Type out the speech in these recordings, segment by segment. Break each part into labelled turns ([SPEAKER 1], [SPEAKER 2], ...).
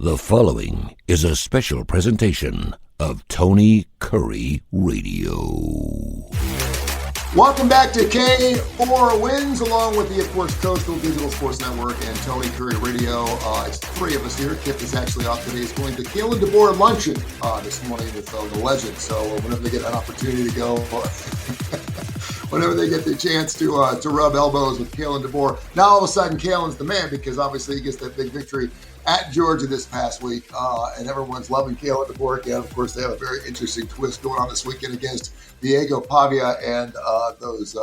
[SPEAKER 1] The following is a special presentation of Tony Kurre Radio.
[SPEAKER 2] Welcome back to K4Wins, along with the, of course, Coastal Digital Sports Network and Tony Kurre Radio. It's three of us here. Kip is actually off today. He's going to Kalen DeBoer luncheon this morning with the legend. So whenever they get an opportunity to go, whenever they get the chance to rub elbows with Kalen DeBoer, now all of a sudden Kalen's the man because obviously he gets that big victory at Georgia this past week, and everyone's loving Kalen DeBoer again. Of course, they have a very interesting twist going on this weekend against Diego Pavia and those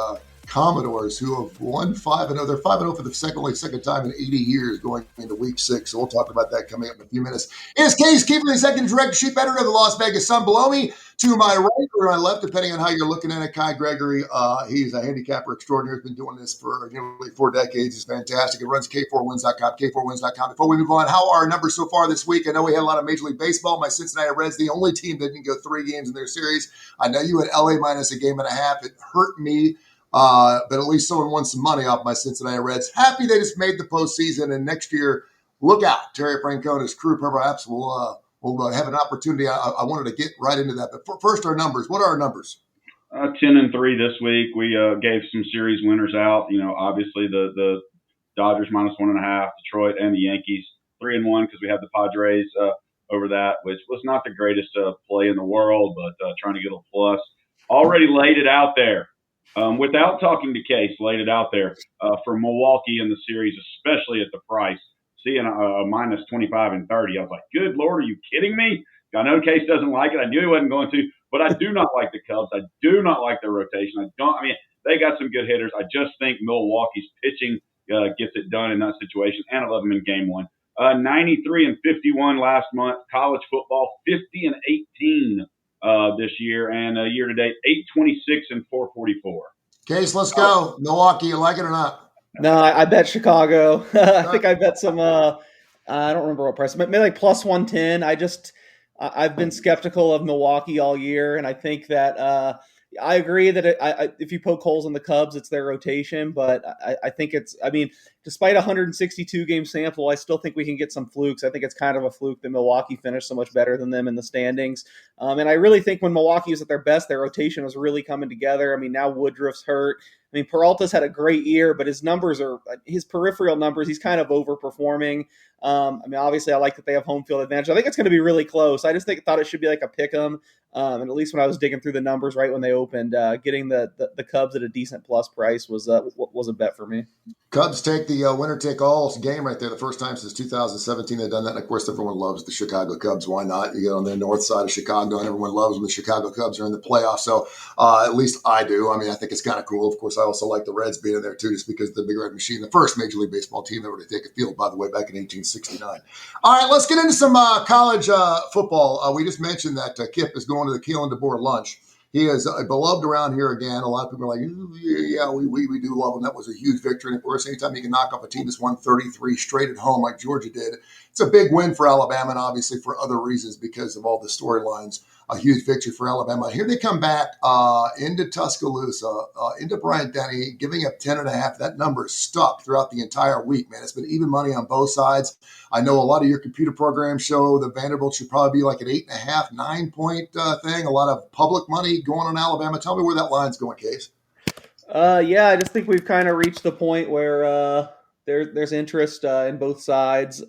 [SPEAKER 2] Commodores, who have won 5-0. They're 5-0 for the second time in 80 years going into week 6. So we'll talk about that coming up in a few minutes. It's K Keefer, the second directorship editor of the Las Vegas Sun. Below me, to my right or my left, depending on how you're looking at it, Gregory. He's a handicapper extraordinaire. He's been doing this for nearly 4 decades. He's fantastic. He runs K4Wins.com, K4Wins.com. Before we move on, how are our numbers so far this week? I know we had a lot of Major League Baseball. My Cincinnati Reds, the only team that didn't go 3 games in their series. I know you had LA minus a game and a half. It hurt me. But at least someone won some money off my Cincinnati Reds. Happy they just made the postseason, and next year, look out. Terry Francona's crew perhaps will have an opportunity. I wanted to get right into that. But first, our numbers. What are our numbers?
[SPEAKER 3] 10-3 this week. We gave some series winners out. Obviously the Dodgers minus 1.5, Detroit, and the Yankees 3-1 because we have the Padres over that, which was not the greatest play in the world, but trying to get a plus. Already laid it out there. Without talking to Case, laid it out there for Milwaukee in the series, especially at the price. Seeing a minus 25 and 30, I was like, good Lord, are you kidding me? I know Case doesn't like it. I knew he wasn't going to, but I do not like the Cubs. I do not like their rotation. They got some good hitters. I just think Milwaukee's pitching gets it done in that situation, and I love them in game 1. 93 and 51 last month. College football, 50 and 18 this year, and year to date, 826 and 444.
[SPEAKER 2] Case, let's go. Milwaukee, you like it or not?
[SPEAKER 4] No, I bet Chicago. I think I bet some. I don't remember what price. Maybe like plus 110. I've been skeptical of Milwaukee all year, and I think that I agree that if you poke holes in the Cubs, it's their rotation. But I think despite a 162 game sample, I still think we can get some flukes. I think it's kind of a fluke that Milwaukee finished so much better than them in the standings. And I really think when Milwaukee was at their best, their rotation was really coming together. Now Woodruff's hurt. Peralta's had a great year, but his peripheral numbers, he's kind of overperforming. Obviously I like that they have home field advantage. I think it's going to be really close. I just thought it should be like a pick 'em. And at least when I was digging through the numbers right when they opened, getting the Cubs at a decent plus price was a bet for me.
[SPEAKER 2] Cubs take the winner-take-all game right there. The first time since 2017 they've done that. And, of course, everyone loves the Chicago Cubs. Why not? You get on the north side of Chicago, and everyone loves when the Chicago Cubs are in the playoffs. So at least I do. I think it's kind of cool. Of course, I also like the Reds being in there, too, just because the Big Red Machine, the first Major League Baseball team ever to take a field, by the way, back in 1869. All right, let's get into some college football. We just mentioned that Kip is going to the Kalen DeBoer lunch. He is beloved around here again. A lot of people are like, yeah, we do love him. That was a huge victory. And, of course, anytime you can knock off a team that's won 33 straight at home like Georgia did, it's a big win for Alabama, and obviously for other reasons because of all the storylines. A huge victory for Alabama. Here they come back into Tuscaloosa, into Bryant-Denny, giving up 10.5. That number is stuck throughout the entire week, man. It's been even money on both sides. I know a lot of your computer programs show the Vanderbilt should probably be like an 8.5, 9-point thing. A lot of public money going on Alabama. Tell me where that line's going, Case.
[SPEAKER 4] Yeah, I just think we've kind of reached the point where there's interest in both sides.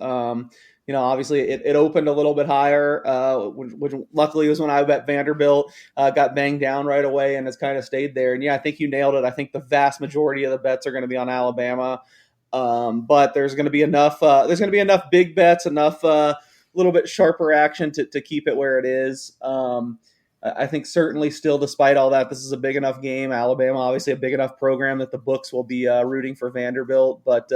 [SPEAKER 4] Obviously it opened a little bit higher, which luckily was when I bet Vanderbilt, got banged down right away and has kind of stayed there. And yeah, I think you nailed it. I think the vast majority of the bets are going to be on Alabama. But there's going to be enough big bets, enough little bit sharper action to keep it where it is. I think certainly still, despite all that, this is a big enough game. Alabama, obviously a big enough program that the books will be rooting for Vanderbilt. But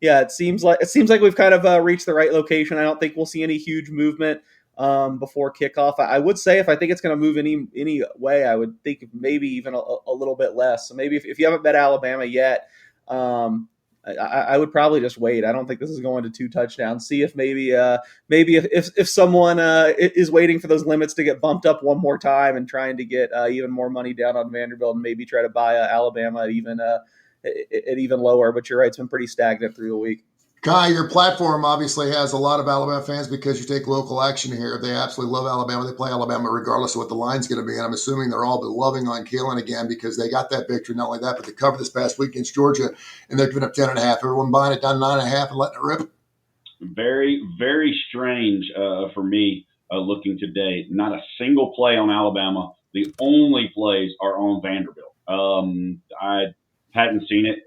[SPEAKER 4] yeah, it seems like we've kind of reached the right location. I don't think we'll see any huge movement before kickoff. I would say if I think it's going to move any way, I would think maybe even a little bit less. So maybe if you haven't bet Alabama yet, I would probably just wait. I don't think this is going to 2 touchdowns. See if maybe if someone is waiting for those limits to get bumped up one more time and trying to get even more money down on Vanderbilt and maybe try to buy Alabama at even lower. But you're right, it's been pretty stagnant through the week.
[SPEAKER 2] Kai, your platform obviously has a lot of Alabama fans because you take local action here. They absolutely love Alabama. They play Alabama regardless of what the line's going to be. And I'm assuming they're all loving on Kalen again because they got that victory. Not only that, but they covered this past week against Georgia, and they're giving up 10.5. Everyone buying it down 9.5 and letting it rip.
[SPEAKER 3] Very, very strange for me looking today. Not a single play on Alabama. The only plays are on Vanderbilt. I hadn't seen it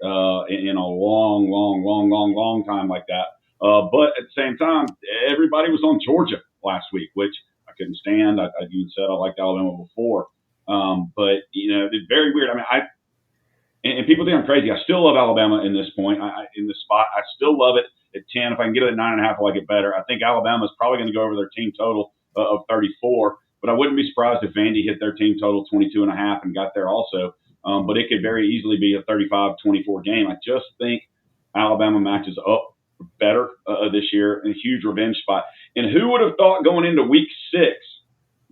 [SPEAKER 3] in a long time like that. But at the same time, everybody was on Georgia last week, which I couldn't stand. I even said I liked Alabama before. But, it's very weird. I mean, and people think I'm crazy. I still love Alabama in this point, in this spot. I still love it at 10. If I can get it at 9.5, I like it better. I think Alabama is probably going to go over their team total of 34. But I wouldn't be surprised if Vandy hit their team total 22.5 and got there also. But it could very easily be a 35-24 game. I just think Alabama matches up better this year in a huge revenge spot. And who would have thought going into week 6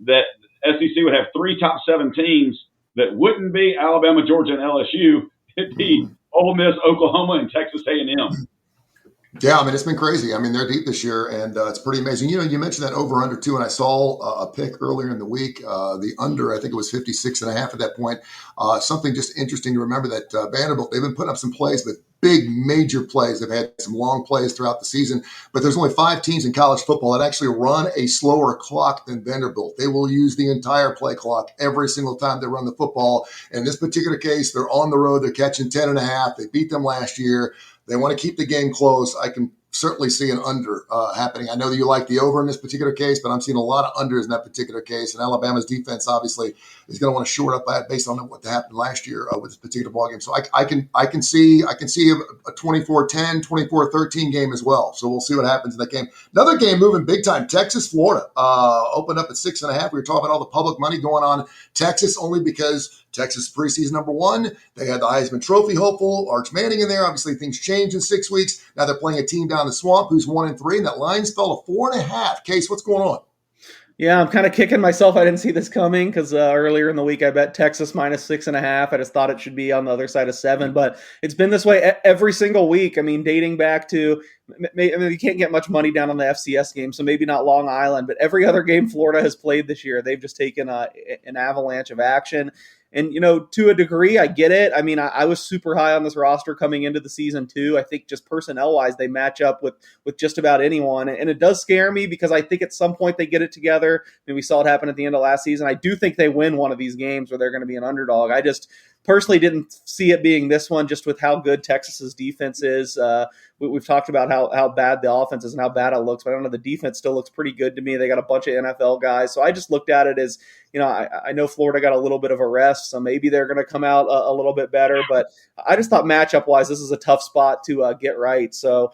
[SPEAKER 3] that SEC would have 3 top 7 teams that wouldn't be Alabama, Georgia, and LSU? It'd be Ole Miss, Oklahoma, and Texas A&M.
[SPEAKER 2] Yeah, I mean, it's been crazy. I mean, they're deep this year, and it's pretty amazing. You mentioned that over-under, too, and I saw a pick earlier in the week. The under, I think it was 56.5 at that point. Something just interesting to remember that Vanderbilt, they've been putting up some plays, but big, major plays. They've had some long plays throughout the season, but there's only 5 teams in college football that actually run a slower clock than Vanderbilt. They will use the entire play clock every single time they run the football. In this particular case, they're on the road. They're catching 10.5. They beat them last year. They want to keep the game close. I can certainly see an under happening. I know that you like the over in this particular case, but I'm seeing a lot of unders in that particular case. And Alabama's defense obviously is going to want to short up that based on what happened last year with this particular ball game. So I can see a 24-10, 24-13 game as well. So we'll see what happens in that game. Another game moving big time. Texas, Florida opened up at 6.5. We were talking about all the public money going on. Texas only because Texas preseason number 1. They had the Heisman Trophy hopeful, Arch Manning in there. Obviously, things changed in 6 weeks. Now they're playing a team down the swamp who's 1-3, and that line's fell to 4.5. Case, what's going on?
[SPEAKER 4] Yeah, I'm kind of kicking myself. I didn't see this coming because earlier in the week I bet Texas minus 6.5. I just thought it should be on the other side of 7, but it's been this way every single week. I mean, dating back to, you can't get much money down on the FCS game, so maybe not Long Island, but every other game Florida has played this year, they've just taken an avalanche of action. And, to a degree, I get it. I mean, I was super high on this roster coming into the season, too. I think just personnel-wise, they match up with just about anyone. And it does scare me because I think at some point they get it together. I mean, we saw it happen at the end of last season. I do think they win one of these games where they're going to be an underdog. I just personally didn't see it being this one just with how good Texas's defense is. We've talked about how bad the offense is and how bad it looks, but I don't know, the defense still looks pretty good to me. They got a bunch of NFL guys. So I just looked at it as, I know Florida got a little bit of a rest, so maybe they're going to come out a little bit better. But I just thought matchup-wise, this is a tough spot to get right. So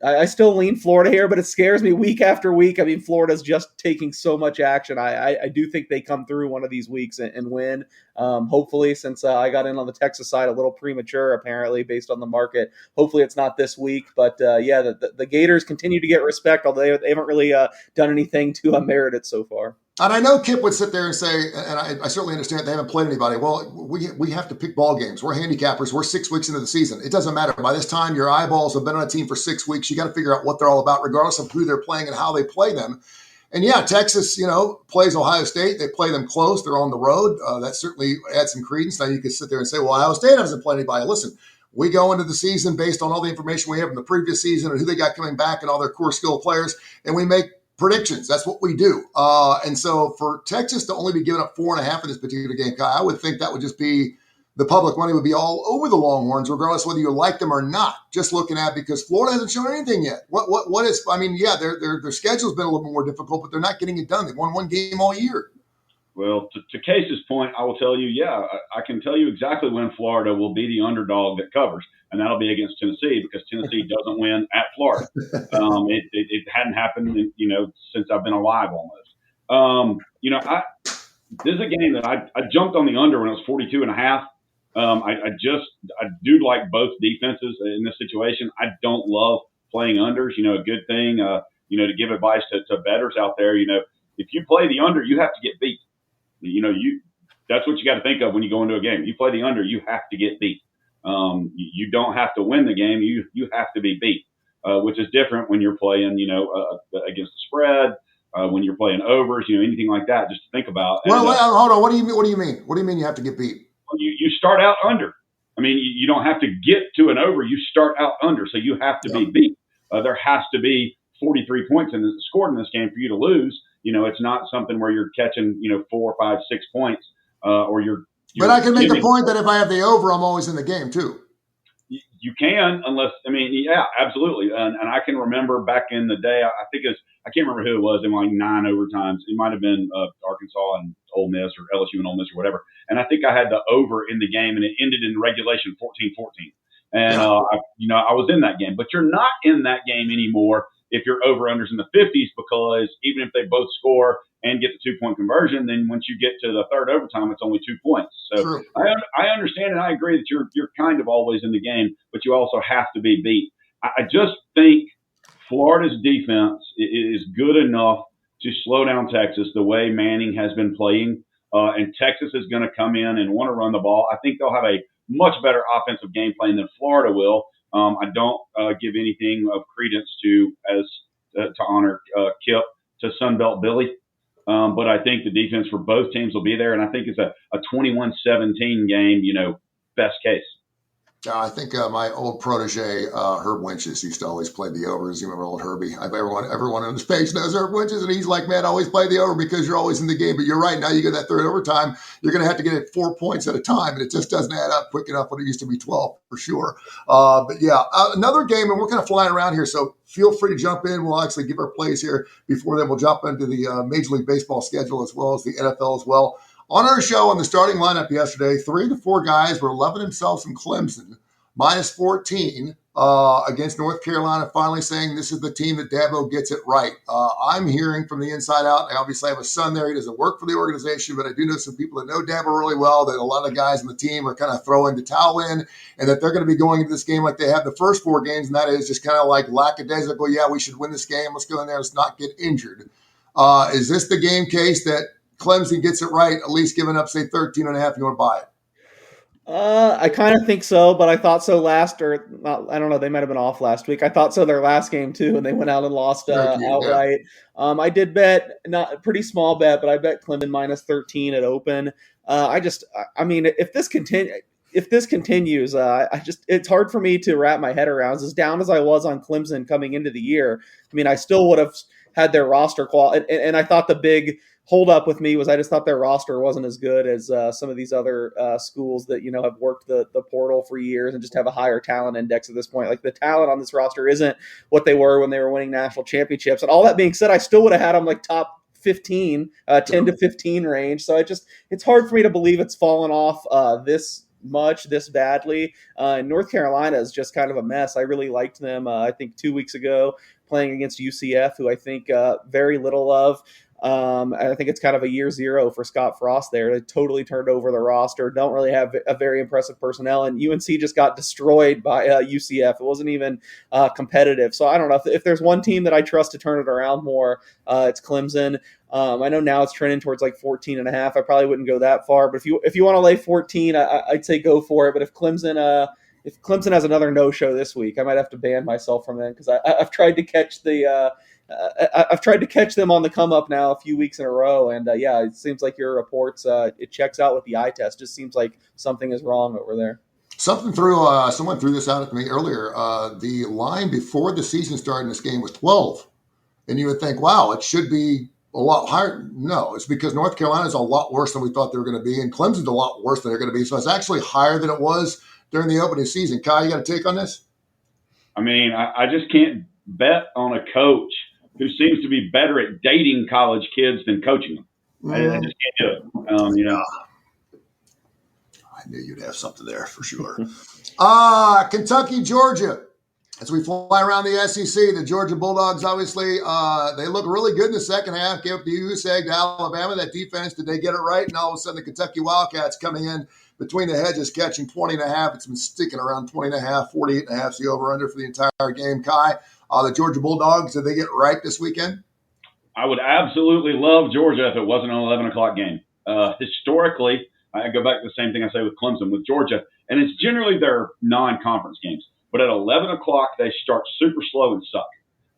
[SPEAKER 4] I still lean Florida here, but it scares me week after week. I mean, Florida's just taking so much action. I do think they come through one of these weeks and win, hopefully, since I got in on the Texas side a little premature, apparently, based on the market. Hopefully it's not this week. But, the Gators continue to get respect, although they haven't really done anything to merit it so far.
[SPEAKER 2] And I know Kip would sit there and say, and I certainly understand they haven't played anybody. Well, we have to pick ball games. We're handicappers. We're 6 weeks into the season. It doesn't matter. By this time, your eyeballs have been on a team for 6 weeks. You got to figure out what they're all about, regardless of who they're playing and how they play them. And yeah, Texas, plays Ohio State. They play them close. They're on the road. That certainly adds some credence. Now you could sit there and say, well, Ohio State doesn't play anybody. Listen, we go into the season based on all the information we have from the previous season and who they got coming back and all their core skill players, and we make predictions. That's what we do. And so for Texas to only be giving up 4.5 in this particular game, Kai, I would think that would just be the public money would be all over the Longhorns, regardless whether you like them or not. Just looking at because Florida hasn't shown anything yet. What is? I mean, yeah, their schedule's been a little bit more difficult, but they're not getting it done. They've won one game all year.
[SPEAKER 3] Well, to Case's point, I will tell you, I can tell you exactly when Florida will be the underdog that covers, and that'll be against Tennessee because Tennessee doesn't win at Florida. It hadn't happened, since I've been alive almost. This is a game that I jumped on the under when it was 42.5. I do like both defenses in this situation. I don't love playing unders. A good thing, to give advice to bettors out there. If you play the under, you have to get beat. That's what you got to think of when you go into a game. You play the under, you have to get beat. You don't have to win the game. You have to be beat, which is different when you're playing, against the spread, when you're playing overs, anything like that. Just to think about.
[SPEAKER 2] Well, hold on. What do you mean? What do you mean? What do you mean you have to get beat?
[SPEAKER 3] You start out under. I mean, you don't have to get to an over. You start out under, so you have to be beat. There has to be 43 points scored in this game for you to lose. It's not something where you're catching, 4, 5, 6 points, or you're.
[SPEAKER 2] But I can make the point that if I have the over, I'm always in the game too.
[SPEAKER 3] You can, yeah, absolutely. And I can remember back in the day, I can't remember who it was in like 9 overtimes. It might have been Arkansas and Ole Miss or LSU and Ole Miss or whatever. And I think I had the over in the game, and it ended in regulation 14-14. And I was in that game. But you're not in that game anymore if you're over-unders in the 50s, because even if they both score and get the 2-point conversion, then once you get to the third overtime, it's only 2 points. So I understand and I agree that you're kind of always in the game, but you also have to be beat. I just think Florida's defense is good enough to slow down Texas the way Manning has been playing, and Texas is going to come in and want to run the ball. I think they'll have a much better offensive game plan than Florida will. I don't give anything of credence to honor Kip to Sunbelt Billy. But I think the defense for both teams will be there, and I think it's a 21-17 game, best case.
[SPEAKER 2] I think my old protege, Herb Winches, used to always play the overs. You remember old Herbie? Everyone on this page knows Herb Winches, and he's like, man, always play the over because you're always in the game. But you're right. Now you get that third overtime, you're going to have to get it 4 points at a time, and it just doesn't add up quick enough when it used to be 12 for sure. But yeah, another game, and we're kind of flying around here, so feel free to jump in. We'll actually give our plays here before then. We'll jump into the Major League Baseball schedule as well as the NFL as well. On our show, on the starting lineup yesterday, 3 to 4 guys were loving themselves some Clemson. -14 against North Carolina, finally saying this is the team that Dabo gets it right. I'm hearing from the inside out. I obviously have a son there. He doesn't work for the organization, but I do know some people that know Dabo really well, that a lot of guys on the team are kind of throwing the towel in, and that they're going to be going into this game like they have the first 4 games, and that is just kind of like lackadaisical. Yeah, we should win this game. Let's go in there. Let's not get injured. Is this the game case that Clemson gets it right, at least giving up, say, 13.5? You want to buy it?
[SPEAKER 4] I kind of think so, but I thought so last, or not, I don't know, they might have been off last week. I thought so their last game too, and they went out and lost outright. Yeah. I did bet, not a pretty small bet, but I bet Clemson -13 at open. If this continues, it's hard for me to wrap my head around. As down as I was on Clemson coming into the year, I still would have had their roster quality, and I thought the big hold up with me was I just thought their roster wasn't as good as some of these other schools that have worked the portal for years and just have a higher talent index at this point. Like, the talent on this roster isn't what they were when they were winning national championships. And all that being said, I still would have had them like top 15, 10 to 15 range. So it's hard for me to believe it's fallen off this badly. North Carolina is just kind of a mess. I really liked them. I think 2 weeks ago playing against UCF, who I think very little of. I think it's kind of a year zero for Scott Frost there. They totally turned over the roster, don't really have a very impressive personnel, and UNC just got destroyed by UCF. It wasn't even competitive. So I don't know. If there's one team that I trust to turn it around more, it's Clemson. I know now it's trending towards like 14.5. I probably wouldn't go that far, but if you want to lay 14, I'd say go for it. But if Clemson has another no-show this week, I might have to ban myself from them, because I've tried to catch I've tried to catch them on the come up now a few weeks in a row, and it seems like your reports it checks out with the eye test. Just seems like something is wrong over there.
[SPEAKER 2] Someone threw this out at me earlier. The line before the season started in this game was 12, and you would think, wow, it should be a lot higher. No, it's because North Carolina is a lot worse than we thought they were going to be, and Clemson's a lot worse than they're going to be. So it's actually higher than it was during the opening season. Kai, you got a take on this?
[SPEAKER 3] I just can't bet on a coach who seems to be better at dating college kids than coaching them. I just can't do it.
[SPEAKER 2] I knew you'd have something there for sure. Kentucky, Georgia. As we fly around the SEC, the Georgia Bulldogs, obviously, they look really good in the second half. Gave up the goose egg to Alabama. That defense, did they get it right? And all of a sudden, the Kentucky Wildcats coming in between the hedges, catching 20.5. It's been sticking around 20.5, 48.5 is the over-under for the entire game. Kai, the Georgia Bulldogs, did they get right this weekend?
[SPEAKER 3] I would absolutely love Georgia if it wasn't an 11 o'clock game. Historically, I go back to the same thing I say with Clemson. With Georgia, And it's generally their non-conference games. But at 11 o'clock, they start super slow and suck.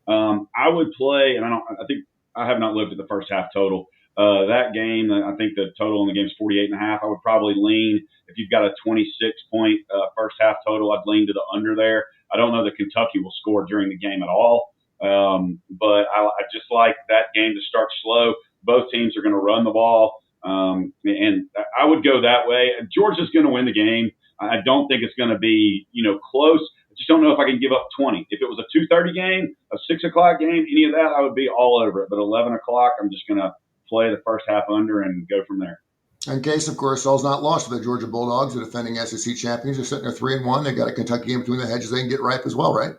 [SPEAKER 3] I would play, and I think I have not looked at the first half total. That game, I think the total in the game is 48.5. I would probably lean, if you've got a 26-point first half total, I'd lean to the under there. I don't know that Kentucky will score during the game at all, but I just like that game to start slow. Both teams are going to run the ball, and I would go that way. Georgia's going to win the game. I don't think it's going to be, close. I just don't know if I can give up 20. If it was a 2:30 game, a 6 o'clock game, any of that, I would be all over it. But 11 o'clock, I'm just going to play the first half under and go from there.
[SPEAKER 2] In case, of course, all's not lost for the Georgia Bulldogs, the defending SEC champions. They're sitting there 3-1. They've got a Kentucky game between the hedges. They can get ripe as well, right?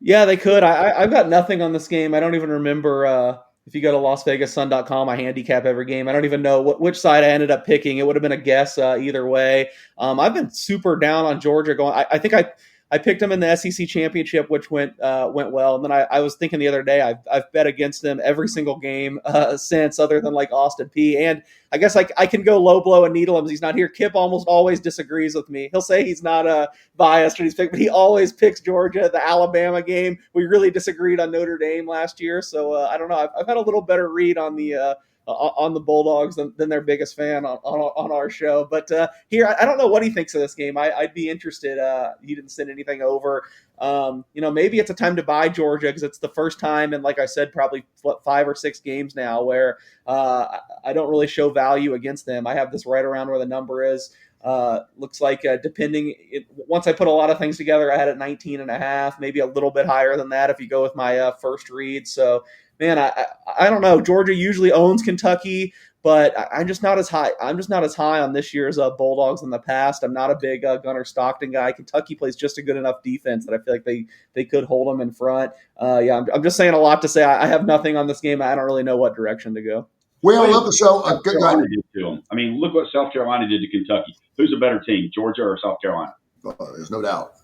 [SPEAKER 4] Yeah, they could. I've got nothing on this game. I don't even remember if you go to LasVegasSun.com, I handicap every game. I don't even know which side I ended up picking. It would have been a guess either way. I've been super down on Georgia going. I think I picked them in the SEC championship, which went well. And then I was thinking the other day, I've bet against them every single game since, other than like Austin P. And I guess I can go low blow and needle him. He's not here. Kip almost always disagrees with me. He'll say he's not biased when he's picked, but he always picks Georgia. The Alabama game, we really disagreed on Notre Dame last year. So I don't know. I've had a little better read on the Bulldogs than their biggest fan on our show. But here, I don't know what he thinks of this game. I'd be interested. He didn't send anything over. Maybe it's a time to buy Georgia because it's the first time in, like I said, probably 5 or 6 games now where I don't really show value against them. I have this right around where the number is. Looks like once I put a lot of things together, I had it 19.5, maybe a little bit higher than that if you go with my first read. So, man, I don't know. Georgia usually owns Kentucky, but I'm just not as high. I'm just not as high on this year's Bulldogs in the past. I'm not a big Gunnar Stockton guy. Kentucky plays just a good enough defense that I feel like they could hold them in front. I'm just saying a lot to say. I have nothing on this game. I don't really know what direction to go.
[SPEAKER 2] Well, love the show.
[SPEAKER 3] South Carolina did to them. I mean, look what South Carolina did to Kentucky. Who's a better team, Georgia or South Carolina?
[SPEAKER 2] There's no doubt.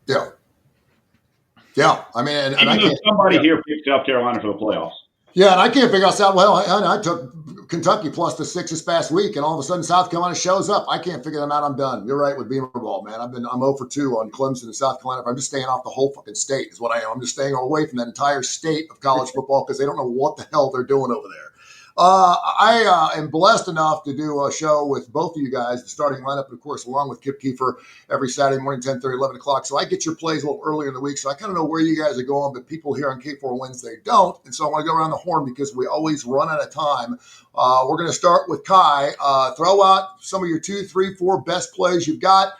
[SPEAKER 2] Yeah. I mean, and I can't,
[SPEAKER 3] somebody here picked South Carolina for the playoffs.
[SPEAKER 2] Yeah, and I can't figure out South. Well, I took Kentucky plus the 6 this past week, and all of a sudden South Carolina shows up. I can't figure them out. I'm done. You're right with Beamer ball, man. I'm 0 for 2 on Clemson and South Carolina. I'm just staying off the whole fucking state is what I am. I'm just staying away from that entire state of college football because they don't know what the hell they're doing over there. I am blessed enough to do a show with both of you guys, the starting lineup, and of course, along with Kip Keefer every Saturday morning, 10:30, 11 o'clock. So I get your plays a little earlier in the week. So I kind of know where you guys are going, but people here on K4Wins, they don't. And so I want to go around the horn because we always run out of time. We're going to start with Kai. Throw out some of your 2, 3, 4 best plays you've got.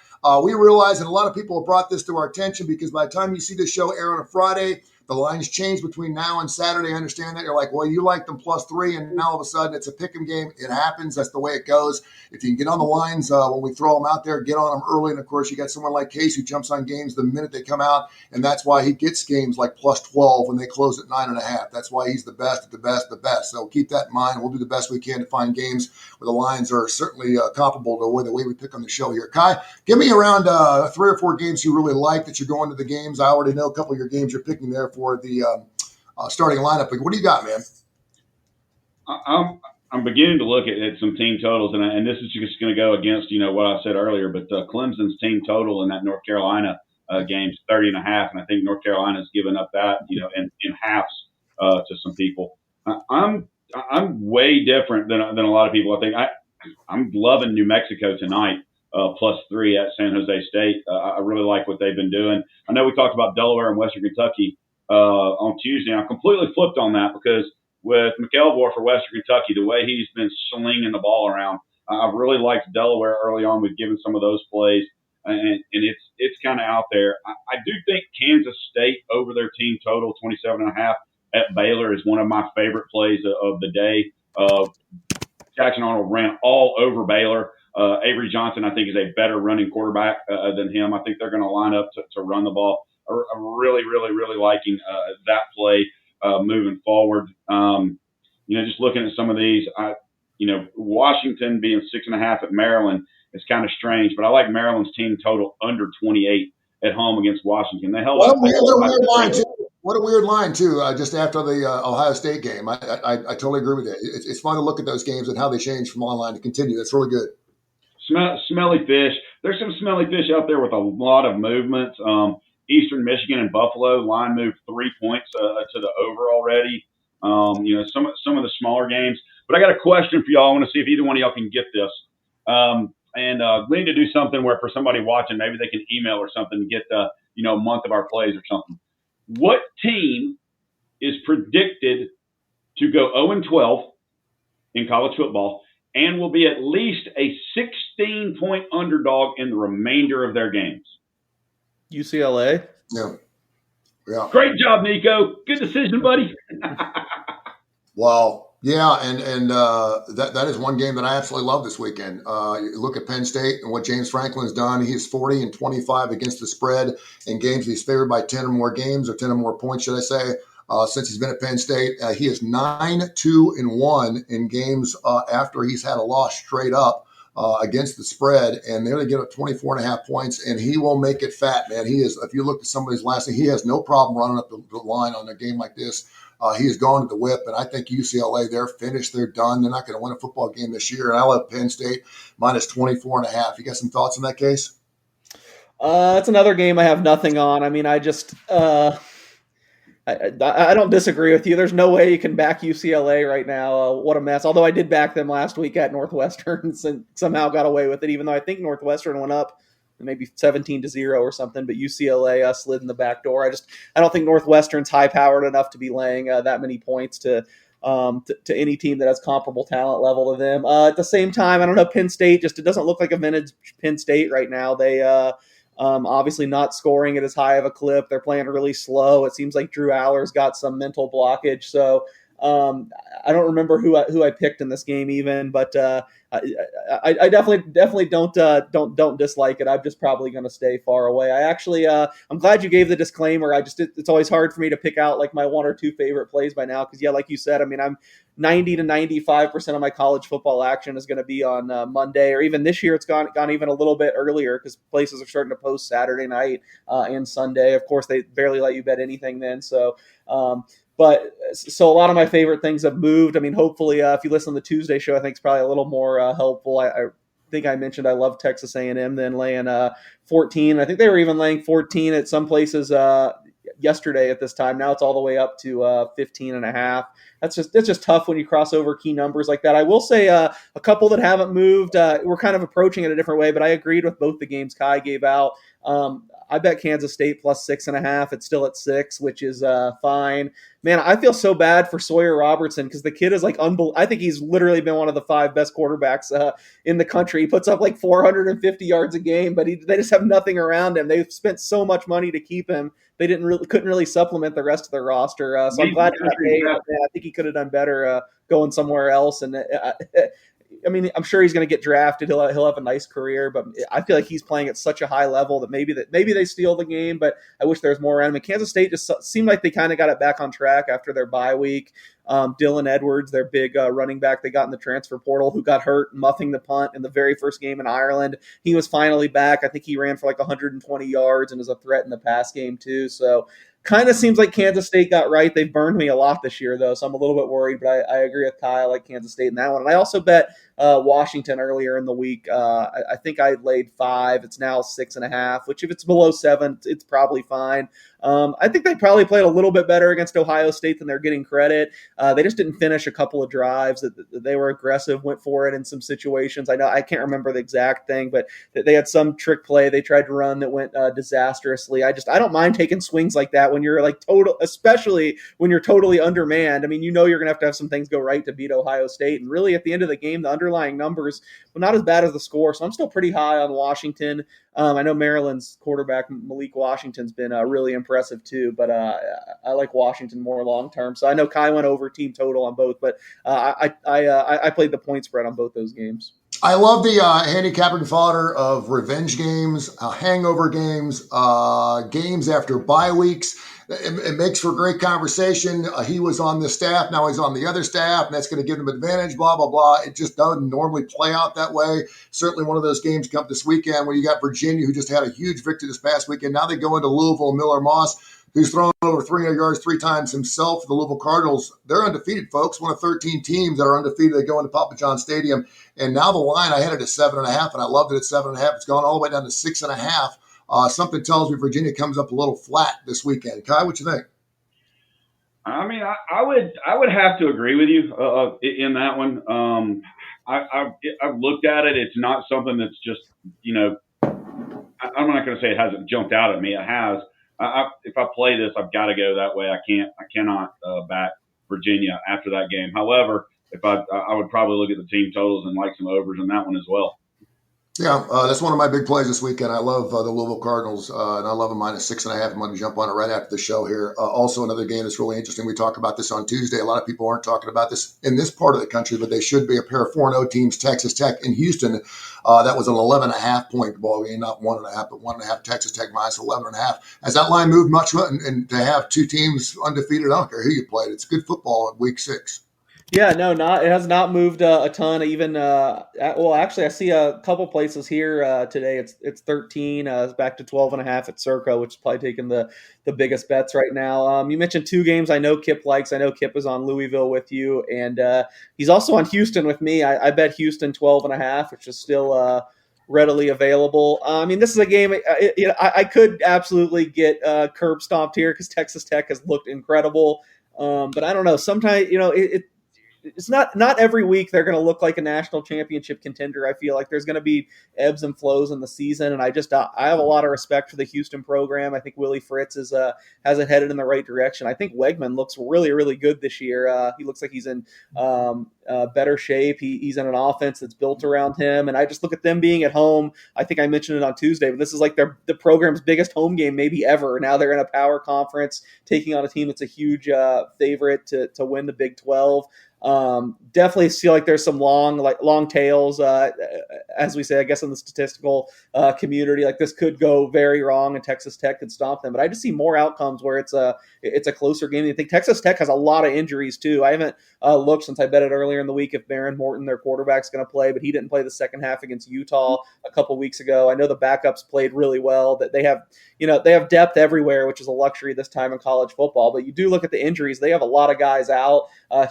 [SPEAKER 2] We realize, and a lot of people have brought this to our attention because by the time you see this show air on a Friday, the lines change between now and Saturday. I understand that. You're like, well, you like them +3, and now all of a sudden it's a pick'em game. It happens. That's the way it goes. If you can get on the lines when we throw them out there, get on them early. And, of course, you got someone like Case who jumps on games the minute they come out, and that's why he gets games like +12 when they close at 9.5. That's why he's the best at the best. So keep that in mind. We'll do the best we can to find games where the lines are certainly comparable to the way we pick on the show here. Kai, give me around 3 or 4 games you really like that you're going to the games. I already know a couple of your games you're picking there for the starting lineup. What do you got, man?
[SPEAKER 3] I'm beginning to look at some team totals, and this is just going to go against what I said earlier. But Clemson's team total in that North Carolina game's 30.5, and I think North Carolina's given up that in halves to some people. I'm way different than a lot of people. I think I'm loving New Mexico tonight. +3 at San Jose State. I really like what they've been doing. I know we talked about Delaware and Western Kentucky on Tuesday. I completely flipped on that because with McElvore for Western Kentucky, the way he's been slinging the ball around, I've really liked Delaware early on. We've given some of those plays, and it's kind of out there. I do think Kansas State over their team total, 27.5 at Baylor, is one of my favorite plays of the day. Jackson Arnold ran all over Baylor. Avery Johnson, I think, is a better running quarterback than him. I think they're going to line up to run the ball. I'm really, really, really liking that play moving forward. Just looking at some of these, Washington being 6.5 at Maryland is kind of strange, but I like Maryland's team total under 28 at home against Washington. They held up.
[SPEAKER 2] What a weird line, too, just after the Ohio State game. I totally agree with that. It's fun to look at those games and how they change from online to continue. That's really good.
[SPEAKER 3] Smelly fish. there's some smelly fish out there with a lot of movement. Eastern Michigan and Buffalo line moved 3 points to the over already. Some of the smaller games. But I got a question for y'all. I want to see if either one of y'all can get this. We need to do something where for somebody watching, maybe they can email or something and get a month of our plays or something. What team is predicted to go 0-12 in college football and will be at least a 16-point underdog in the remainder of their games?
[SPEAKER 4] UCLA.
[SPEAKER 2] Yeah.
[SPEAKER 3] Great job, Nico. Good decision, buddy.
[SPEAKER 2] Well, yeah, and that is one game that I absolutely love this weekend. You look at Penn State and what James Franklin's done. He's 40-25 against the spread in games he's favored by 10 or more games, or 10 or more points, should I say. Since he's been at Penn State, he is 9-2-1 in games after he's had a loss straight up against the spread, and they're going to get up 24.5 points, and he will make it fat, man. He is. If you look at some of his last, he has no problem running up the line on a game like this. He has gone to the whip, and I think UCLA, they're finished. They're done. They're not going to win a football game this year, and I love Penn State minus 24.5. You got some thoughts on that case?
[SPEAKER 4] It's another game I have nothing on. I mean, I just I don't disagree with you. There's no way you can back UCLA right now. What a mess. Although I did back them last week at Northwestern and somehow got away with it, even though I think Northwestern went up maybe 17-0 or something, but UCLA slid in the back door. I don't think Northwestern's high powered enough to be laying that many points to any team that has comparable talent level to them. At the same time, I don't know, Penn State, it doesn't look like a vintage Penn State right now. They obviously not scoring at as high of a clip. They're playing really slow. It seems like Drew Aller's got some mental blockage. So I don't remember who I picked in this game even, but I definitely don't dislike it. I'm just probably going to stay far away. I'm glad you gave the disclaimer. It's always hard for me to pick out like my one or two favorite plays by now. Cause yeah, like you said, I mean, I'm 90 to 95% of my college football action is going to be on Monday, or even this year it's gone even a little bit earlier because places are starting to post Saturday night and Sunday. Of course, they barely let you bet anything then. So, so a lot of my favorite things have moved. I mean, hopefully, if you listen to the Tuesday show, I think it's probably a little more helpful. I think I mentioned I love Texas A&M then laying 14. I think they were even laying 14 at some places yesterday at this time. Now it's all the way up to 15 and a half. That's just tough when you cross over key numbers like that. I will say a couple that haven't moved. We're kind of approaching it a different way, but I agreed with both the games Kai gave out. I bet Kansas State plus 6.5. It's still at 6, which is fine. Man, I feel so bad for Sawyer Robertson because the kid is like I think he's literally been one of the 5 best quarterbacks in the country. He puts up like 450 yards a game, but they just have nothing around him. They've spent so much money to keep him. They couldn't really supplement the rest of their roster. So I'm glad he got paid. I think he could have done better going somewhere else. And I mean, I'm sure he's going to get drafted. He'll have a nice career, but I feel like he's playing at such a high level that maybe they steal the game. But I wish there was more around him. And Kansas State just seemed like they kind of got it back on track after their bye week. Dylan Edwards, their big running back they got in the transfer portal, who got hurt muffing the punt in the very first game in Ireland. He was finally back. I think he ran for like 120 yards and is a threat in the pass game too. So kind of seems like Kansas State got right. They've burned me a lot this year, though, so I'm a little bit worried, but I agree with Kyle. I like Kansas State in that one. And I also bet Washington earlier in the week. I think I laid 5. It's now 6.5, which if it's below 7, it's probably fine. I think they probably played a little bit better against Ohio State than they're getting credit. They just didn't finish a couple of drives. That they were aggressive, went for it in some situations. I can't remember the exact thing, but they had some trick play they tried to run that went disastrously. I don't mind taking swings like that when you're like especially when you're totally undermanned. I mean, you're going to have some things go right to beat Ohio State. And really at the end of the game, the underlying numbers were not as bad as the score. So I'm still pretty high on Washington. I know Maryland's quarterback Malik Washington's been really impressive too, but I like Washington more long term. So I know Kai went over team total on both, but I played the point spread on both those games.
[SPEAKER 2] I love the handicapping fodder of revenge games, hangover games, games after bye weeks. It makes for great conversation. He was on this staff, now he's on the other staff, and that's going to give him advantage, blah, blah, blah. It just doesn't normally play out that way. Certainly one of those games come this weekend when you got Virginia, who just had a huge victory this past weekend. Now they go into Louisville, Miller Moss. who's thrown over 300 yards 3 times himself. The Louisville Cardinals, they're undefeated, folks. One of 13 teams that are undefeated. They go into Papa John Stadium. And now the line, I had it at 7.5, and I loved it at 7.5. It's gone all the way down to 6.5. Something tells me Virginia comes up a little flat this weekend. Kai, what you think?
[SPEAKER 3] I mean, I would have to agree with you in that one. I've looked at it. It's not something that's just, I'm not going to say it hasn't jumped out at me. It has. If I play this, I've got to go that way. I cannot back Virginia after that game. However, if I would probably look at the team totals and like some overs in that one as well.
[SPEAKER 2] Yeah, that's one of my big plays this weekend. I love the Louisville Cardinals, and I love them minus 6.5. I'm going to jump on it right after the show here. Also, another game that's really interesting. We talked about this on Tuesday. A lot of people aren't talking about this in this part of the country, but they should be. A pair of 4-0 teams, Texas Tech and Houston. That was an 11.5 point ball game, not 1.5, but 1.5. Texas Tech minus 11.5. Has that line moved much? And to have two teams undefeated, I don't care who you played. It's good football at week 6.
[SPEAKER 4] Yeah, no, it has not moved a ton. Even actually, I see a couple places here today. It's 13. It's back to 12.5 at Circa, which is probably taking the biggest bets right now. You mentioned 2 games I know Kip likes. I know Kip is on Louisville with you, and he's also on Houston with me. I bet Houston 12.5, which is still readily available. I mean, this is a game I could absolutely get curb stomped here because Texas Tech has looked incredible. But I don't know. Sometimes it's not every week they're going to look like a national championship contender. I feel like there's going to be ebbs and flows in the season, and I have a lot of respect for the Houston program. I think Willie Fritz has it headed in the right direction. I think Wegman looks really, really good this year. He looks like he's in better shape. He's in an offense that's built around him, and I just look at them being at home. I think I mentioned it on Tuesday, but this is like the program's biggest home game maybe ever. Now they're in a power conference taking on a team that's a huge favorite to win the Big 12. Definitely feel like there's some long tails, as we say, I guess in the statistical community. Like this could go very wrong, and Texas Tech could stomp them. But I just see more outcomes where it's a closer game. I think Texas Tech has a lot of injuries too. I haven't looked since I bet it earlier in the week if Baron Morton, their quarterback, is going to play, but he didn't play the second half against Utah a couple weeks ago. I know the backups played really well. That they have depth everywhere, which is a luxury this time in college football. But you do look at the injuries; they have a lot of guys out.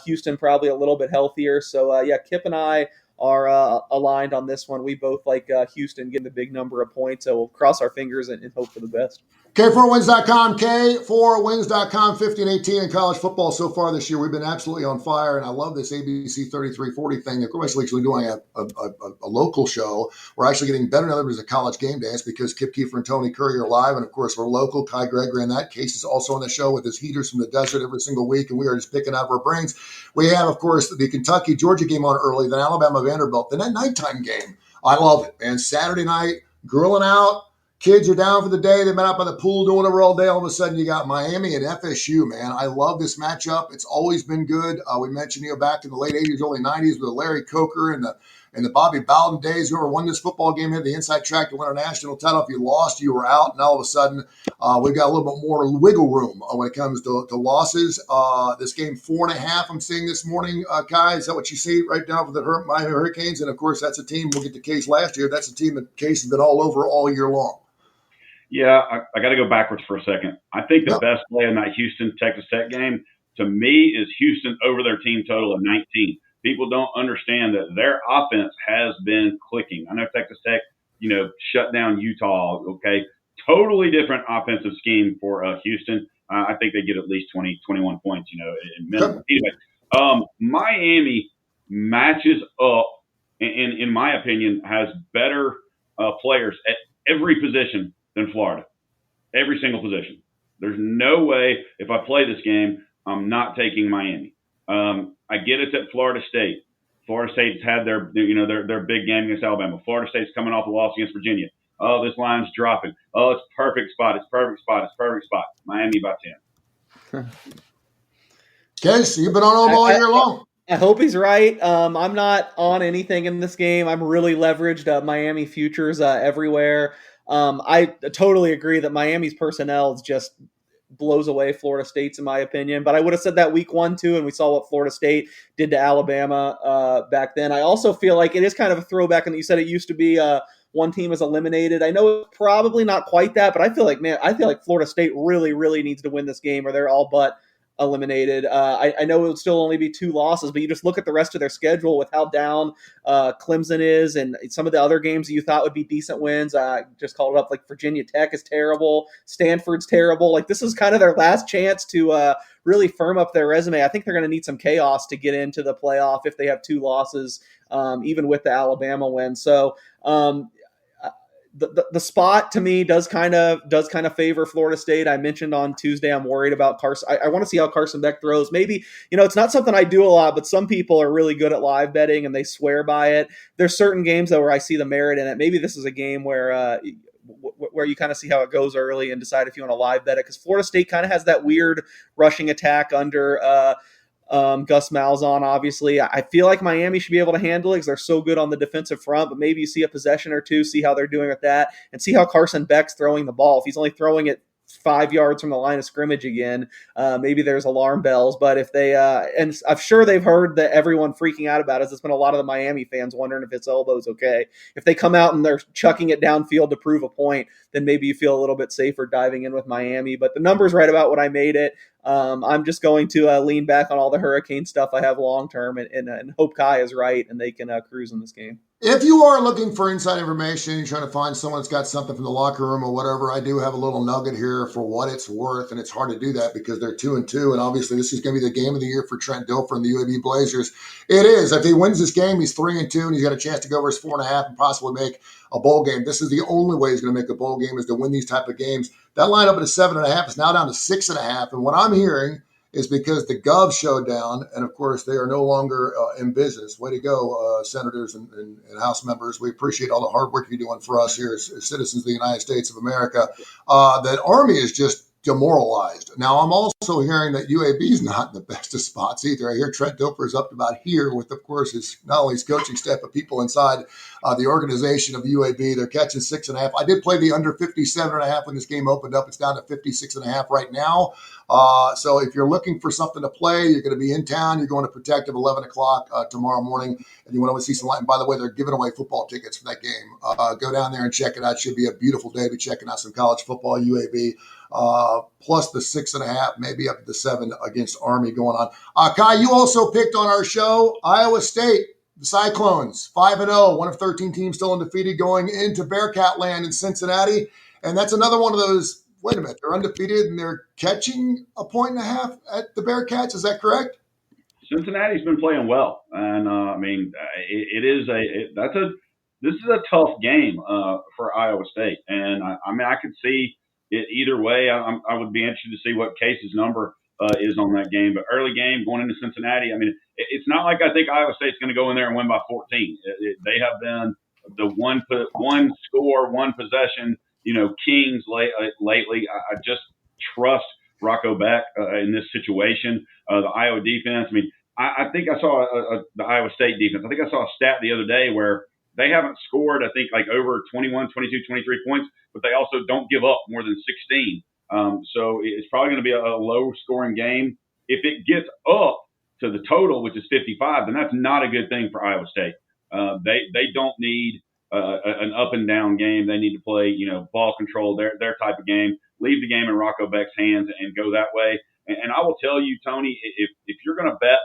[SPEAKER 4] Houston probably a little bit healthier. So, Kip and I are aligned on this one. We both like Houston getting the big number of points. So we'll cross our fingers and hope for the best.
[SPEAKER 2] K4Wins.com, K4Wins.com, 50 and 18 in college football so far this year. We've been absolutely on fire, and I love this ABC 3340 thing. We're actually doing a local show. We're actually getting better now that there's a college game dance because Kip Keefer and Tony Kurre are live, and of course we're local. Kai Gregory in that case is also on the show with his heaters from the desert every single week, and we are just picking out of our brains. We have, of course, the Kentucky-Georgia game on early, then Alabama-Vanderbilt, then that nighttime game. I love it, man. Saturday night, grilling out. Kids are down for the day. They've been out by the pool doing whatever all day. All of a sudden, you got Miami and FSU, man. I love this matchup. It's always been good. We mentioned, back in the late 80s, early 90s with Larry Coker and the Bobby Bowden days. Whoever won this football game had the inside track to win a national title. If you lost, you were out. And all of a sudden, we've got a little bit more wiggle room when it comes to losses. This game, 4.5, I'm seeing this morning. Kai, is that what you see right now for the Miami Hurricanes? And, of course, that's a team, we'll get to Case last year. That's a team that Case has been all over all year long.
[SPEAKER 3] Yeah, I got to go backwards for a second. I think the best play in that Houston-Texas Tech game, to me, is Houston over their team total of 19. People don't understand that their offense has been clicking. I know Texas Tech, shut down Utah, okay? Totally different offensive scheme for Houston. I think they get at least 20, 21 points, in minimum. Anyway, Miami matches up, and in my opinion, has better players at every position than Florida. Every single position. There's no way if I play this game, I'm not taking Miami. I get it at Florida State. Florida State's had their big game against Alabama. Florida State's coming off a loss against Virginia. Oh, this line's dropping. Oh, it's perfect spot. It's perfect spot. It's perfect spot. Miami by 10.
[SPEAKER 2] Case, you've been on them all year long.
[SPEAKER 4] I hope he's right. I'm not on anything in this game. I'm really leveraged Miami futures everywhere. I totally agree that Miami's personnel just blows away Florida State's, in my opinion. But I would have said that week 1 too, and we saw what Florida State did to Alabama back then. I also feel like it is kind of a throwback, and you said it used to be one team is eliminated. I know it's probably not quite that, but I feel like Florida State really, really needs to win this game, or they're all but eliminated. I know it'll still only be 2 losses, but you just look at the rest of their schedule with how down Clemson is and some of the other games that you thought would be decent wins. Just called it up, like Virginia Tech is terrible. Stanford's terrible. Like, this is kind of their last chance to really firm up their resume. I think they're going to need some chaos to get into the playoff if they have 2 losses, even with the Alabama win. So, the spot to me does kind of favor Florida State. I mentioned on Tuesday I'm worried about Carson. I want to see how Carson Beck throws. Maybe, it's not something I do a lot, but some people are really good at live betting and they swear by it. There's certain games though where I see the merit in it. Maybe this is a game where you kind of see how it goes early and decide if you want to live bet it, because Florida State kind of has that weird rushing attack under Gus Malzahn, obviously. I feel like Miami should be able to handle it because they're so good on the defensive front, but maybe you see a possession or two, see how they're doing with that, and see how Carson Beck's throwing the ball. If he's only throwing it 5 yards from the line of scrimmage again, maybe there's alarm bells. But if they and I'm sure they've heard that everyone freaking out about it. It's been a lot of the Miami fans wondering if his elbow's okay. If they come out and they're chucking it downfield to prove a point, then maybe you feel a little bit safer diving in with Miami. But the number's right about what I made it. I'm just going to lean back on all the hurricane stuff I have long term and hope Kai is right and they can cruise in this game.
[SPEAKER 2] If you are looking for inside information, you're trying to find someone that's got something from the locker room or whatever, I do have a little nugget here for what it's worth, and it's hard to do that because they're 2-2, and obviously this is going to be the game of the year for Trent Dilfer and the UAB Blazers. It is. If he wins this game, he's 3-2, and he's got a chance to go over his 4.5 and possibly make a bowl game. This is the only way he's going to make a bowl game, is to win these type of games. That line up at a 7.5 is now down to 6.5, and what I'm hearing is because the Gov showed down, and of course they are no longer in business. Way to go, senators and House members. We appreciate all the hard work you're doing for us here as citizens of the United States of America. That Army is just demoralized. Now, I'm also hearing that UAB is not in the best of spots either. I hear Trent Dilfer is up to about here with, of course, his not only his coaching staff, but people inside the organization of UAB. They're catching 6.5. I did play the under 57.5 when this game opened up. It's down to 56.5 right now. So if you're looking for something to play, you're going to be in town, you're going to Protective 11 o'clock tomorrow morning, and you want to see some light. And by the way, they're giving away football tickets for that game. Go down there and check it out. It should be a beautiful day. Be checking out some college football, UAB. Plus the 6.5, maybe up to the 7 against Army going on. Kai, you also picked on our show Iowa State, the Cyclones, 5-0, one of 13 teams still undefeated going into Bearcat land in Cincinnati. And that's another one of those, wait a minute, they're undefeated and they're catching 1.5 at the Bearcats. Is that correct?
[SPEAKER 3] Cincinnati's been playing well. And this is a tough game for Iowa State. And I could see it either way. I would be interested to see what Case's number is on that game. But early game going into Cincinnati, it's not like I think Iowa State's going to go in there and win by 14. They have been the one score, one possession, kings lately. I just trust Rocco Beck in this situation. The Iowa defense. I think I saw the Iowa State defense. I think I saw a stat the other day where they haven't scored, I think, like over 21, 22, 23 points, but they also don't give up more than 16. So it's probably going to be a low-scoring game. If it gets up to the total, which is 55, then that's not a good thing for Iowa State. They don't need an up-and-down game. They need to play, ball control, their type of game, leave the game in Rocco Beck's hands and go that way. And I will tell you, Tony, if you're going to bet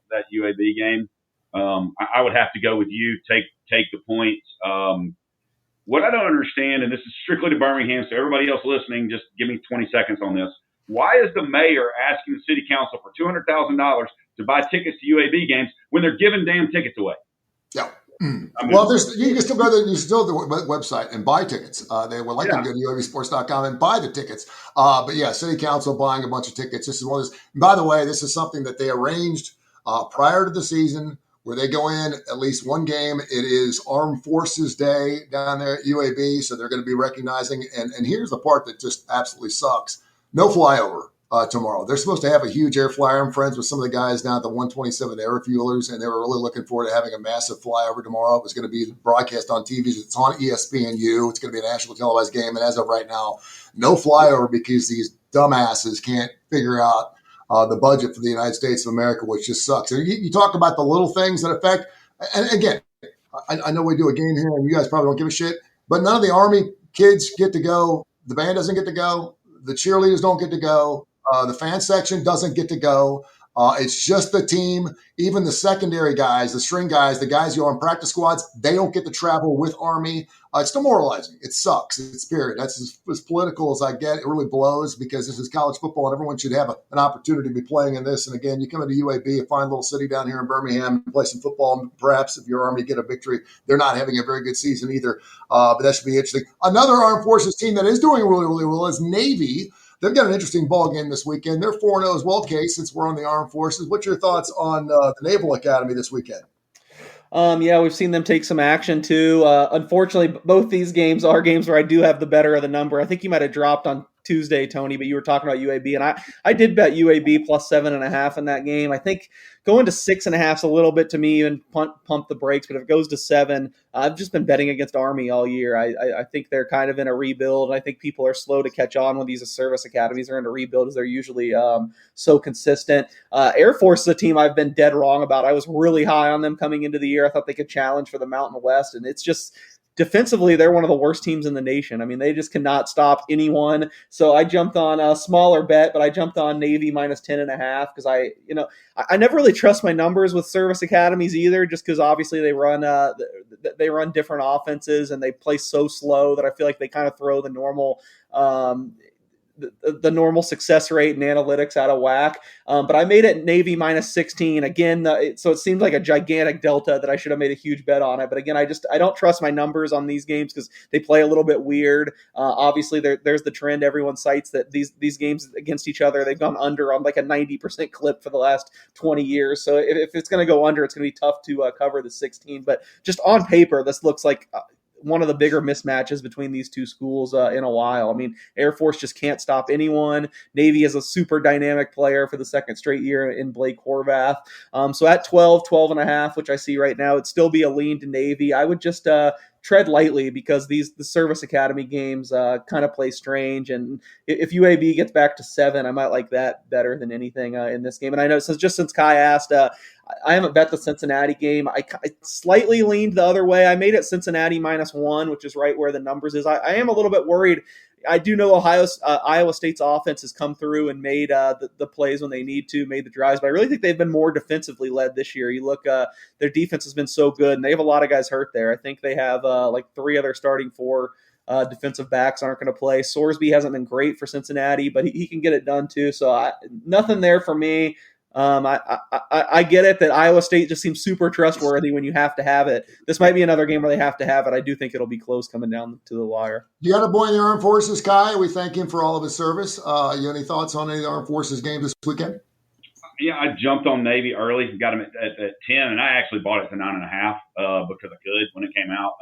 [SPEAKER 3] that UAB game, I would have to go with you, take the points. What I don't understand, and this is strictly to Birmingham, so everybody else listening, just give me 20 seconds on this. Why is the mayor asking the city council for $200,000 to buy tickets to UAB games when they're giving damn tickets away?
[SPEAKER 2] Yeah. Well, you can still go there. You still go to the website and buy tickets. They would like to go to UABsports.com and buy the tickets. But yeah, city council buying a bunch of tickets. This is one of those. By the way, this is something that they arranged prior to the season, where they go in at least one game. It is Armed Forces Day down there at UAB, so they're going to be recognizing. And here's the part that just absolutely sucks. No flyover tomorrow. They're supposed to have a huge air flyer. I'm friends with some of the guys down at the 127 Air Refuelers, and they were really looking forward to having a massive flyover tomorrow. It was going to be broadcast on TV. It's on ESPNU. It's going to be a national televised game. And as of right now, no flyover because these dumbasses can't figure out the budget for the United States of America, which just sucks. And you talk about the little things that affect, and again, I know we do a game here and you guys probably don't give a shit. but none of the Army kids get to go. The band doesn't get to go. The cheerleaders don't get to go. The fan section doesn't get to go. It's just the team. Even the secondary guys, the string guys, the guys who are on practice squads, they don't get to travel with Army. It's demoralizing. It sucks. It's period. That's as political as I get. It really blows because this is college football and everyone should have an opportunity to be playing in this. And again, you come into UAB, a fine little city down here in Birmingham, play some football, and perhaps if your Army get a victory, they're not having a very good season either. But that should be interesting. Another Armed Forces team that is doing really, really well is Navy. They've got an interesting ball game this weekend. They're 4-0 as well, Case, since we're on the Armed Forces. What's your thoughts on the Naval Academy this weekend?
[SPEAKER 4] Yeah, we've seen them take some action too. Unfortunately, both these games are games where I do have the better of the number. I think you might have dropped on Tuesday, Tony, but you were talking about UAB, and I did bet UAB plus 7.5 in that game. I think going to 6.5 is a little bit to me, even pump the brakes. But if it goes to 7, I've just been betting against Army all year. I think they're kind of in a rebuild. I think people are slow to catch on when these service academies are in a rebuild, as they're usually so consistent. Air Force is a team I've been dead wrong about. I was really high on them coming into the year. I thought they could challenge for the Mountain West, and it's just defensively, they're one of the worst teams in the nation. I mean, they just cannot stop anyone. So I jumped on a smaller bet, but I jumped on Navy minus 10.5 because I never really trust my numbers with service academies either, just because obviously they run different offenses and they play so slow that I feel like they kind of throw the normal the normal success rate and analytics out of whack. But I made it Navy minus 16 again. So it seems like a gigantic delta that I should have made a huge bet on it. But again, I don't trust my numbers on these games because they play a little bit weird. Obviously there's the trend everyone cites that these games against each other, they've gone under on like a 90% clip for the last 20 years. So if it's going to go under, it's going to be tough to cover the 16, but just on paper, this looks like one of the bigger mismatches between these two schools in a while. I mean, Air Force just can't stop anyone. Navy is a super dynamic player for the second straight year in Blake Horvath. So at 12.5, which I see right now, it'd still be a lean to Navy. I would just tread lightly because the service academy games kind of play strange. And if UAB gets back to 7, I might like that better than anything in this game. And I know since Kai asked, I haven't bet the Cincinnati game. I slightly leaned the other way. I made it Cincinnati minus 1, which is right where the numbers is. I am a little bit worried. I do know Iowa State's offense has come through and made the plays when they need to, made the drives, but I really think they've been more defensively led this year. You look, their defense has been so good, and they have a lot of guys hurt there. I think they have like 3 other starting 4 defensive backs aren't going to play. Sorsby hasn't been great for Cincinnati, but he can get it done too. So nothing there for me. I get it that Iowa State just seems super trustworthy when you have to have it. This might be another game where they have to have it. I do think it'll be close coming down to the wire.
[SPEAKER 2] You got a boy in the Armed Forces, Kai. We thank him for all of his service. You have any thoughts on any of the Armed Forces games this weekend?
[SPEAKER 3] Yeah, I jumped on Navy early, got him at 10, and I actually bought it to 9.5 because I could when it came out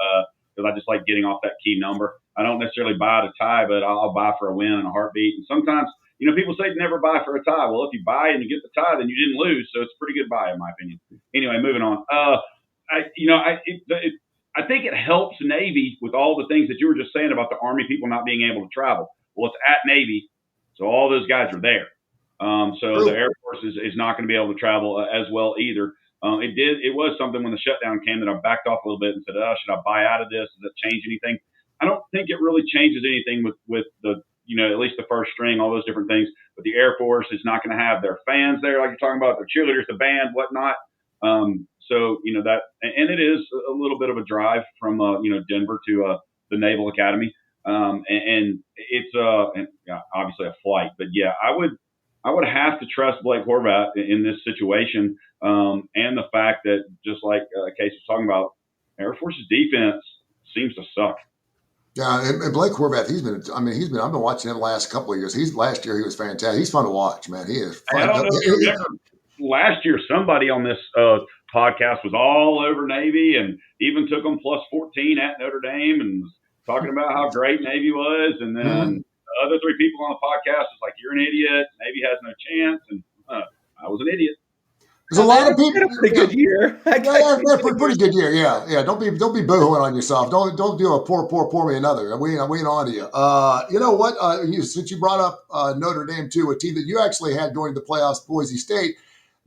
[SPEAKER 3] because I just like getting off that key number. I don't necessarily buy to tie, but I'll buy for a win in a heartbeat. And sometimes, people say never buy for a tie. Well, if you buy and you get the tie, then you didn't lose. So it's a pretty good buy, in my opinion. Anyway, moving on. I think it helps Navy with all the things that you were just saying about the Army people not being able to travel. Well, it's at Navy, so all those guys are there. So the Air Force is not going to be able to travel as well either. It was something when the shutdown came that I backed off a little bit and said, should I buy out of this? Does it change anything? I don't think it really changes anything with the, at least the first string, all those different things. But the Air Force is not going to have their fans there, like you're talking about, their cheerleaders, the band, whatnot. So that, and it is a little bit of a drive from, Denver to the Naval Academy. And it's obviously a flight. But, yeah, I would have to trust Blake Horvath in this situation. And the fact that, just like Case was talking about, Air Force's defense seems to suck.
[SPEAKER 2] Yeah, and Blake Horvath, I've been watching him the last couple of years. Last year he was fantastic. He's fun to watch, man. He is fun.
[SPEAKER 3] I don't know if you remember, last year somebody on this podcast was all over Navy and even took them plus 14 at Notre Dame and was talking about how great Navy was. And then the other 3 people on the podcast was like, you're an idiot. Navy has no chance. And I was an idiot.
[SPEAKER 2] There's a lot of people.
[SPEAKER 4] Had a pretty good year.
[SPEAKER 2] Pretty good year. Yeah. Don't be boohooing on yourself. Don't do a pour me another. We ain't on to you. You know what? Since you brought up Notre Dame too, a team that you actually had going to the playoffs, Boise State.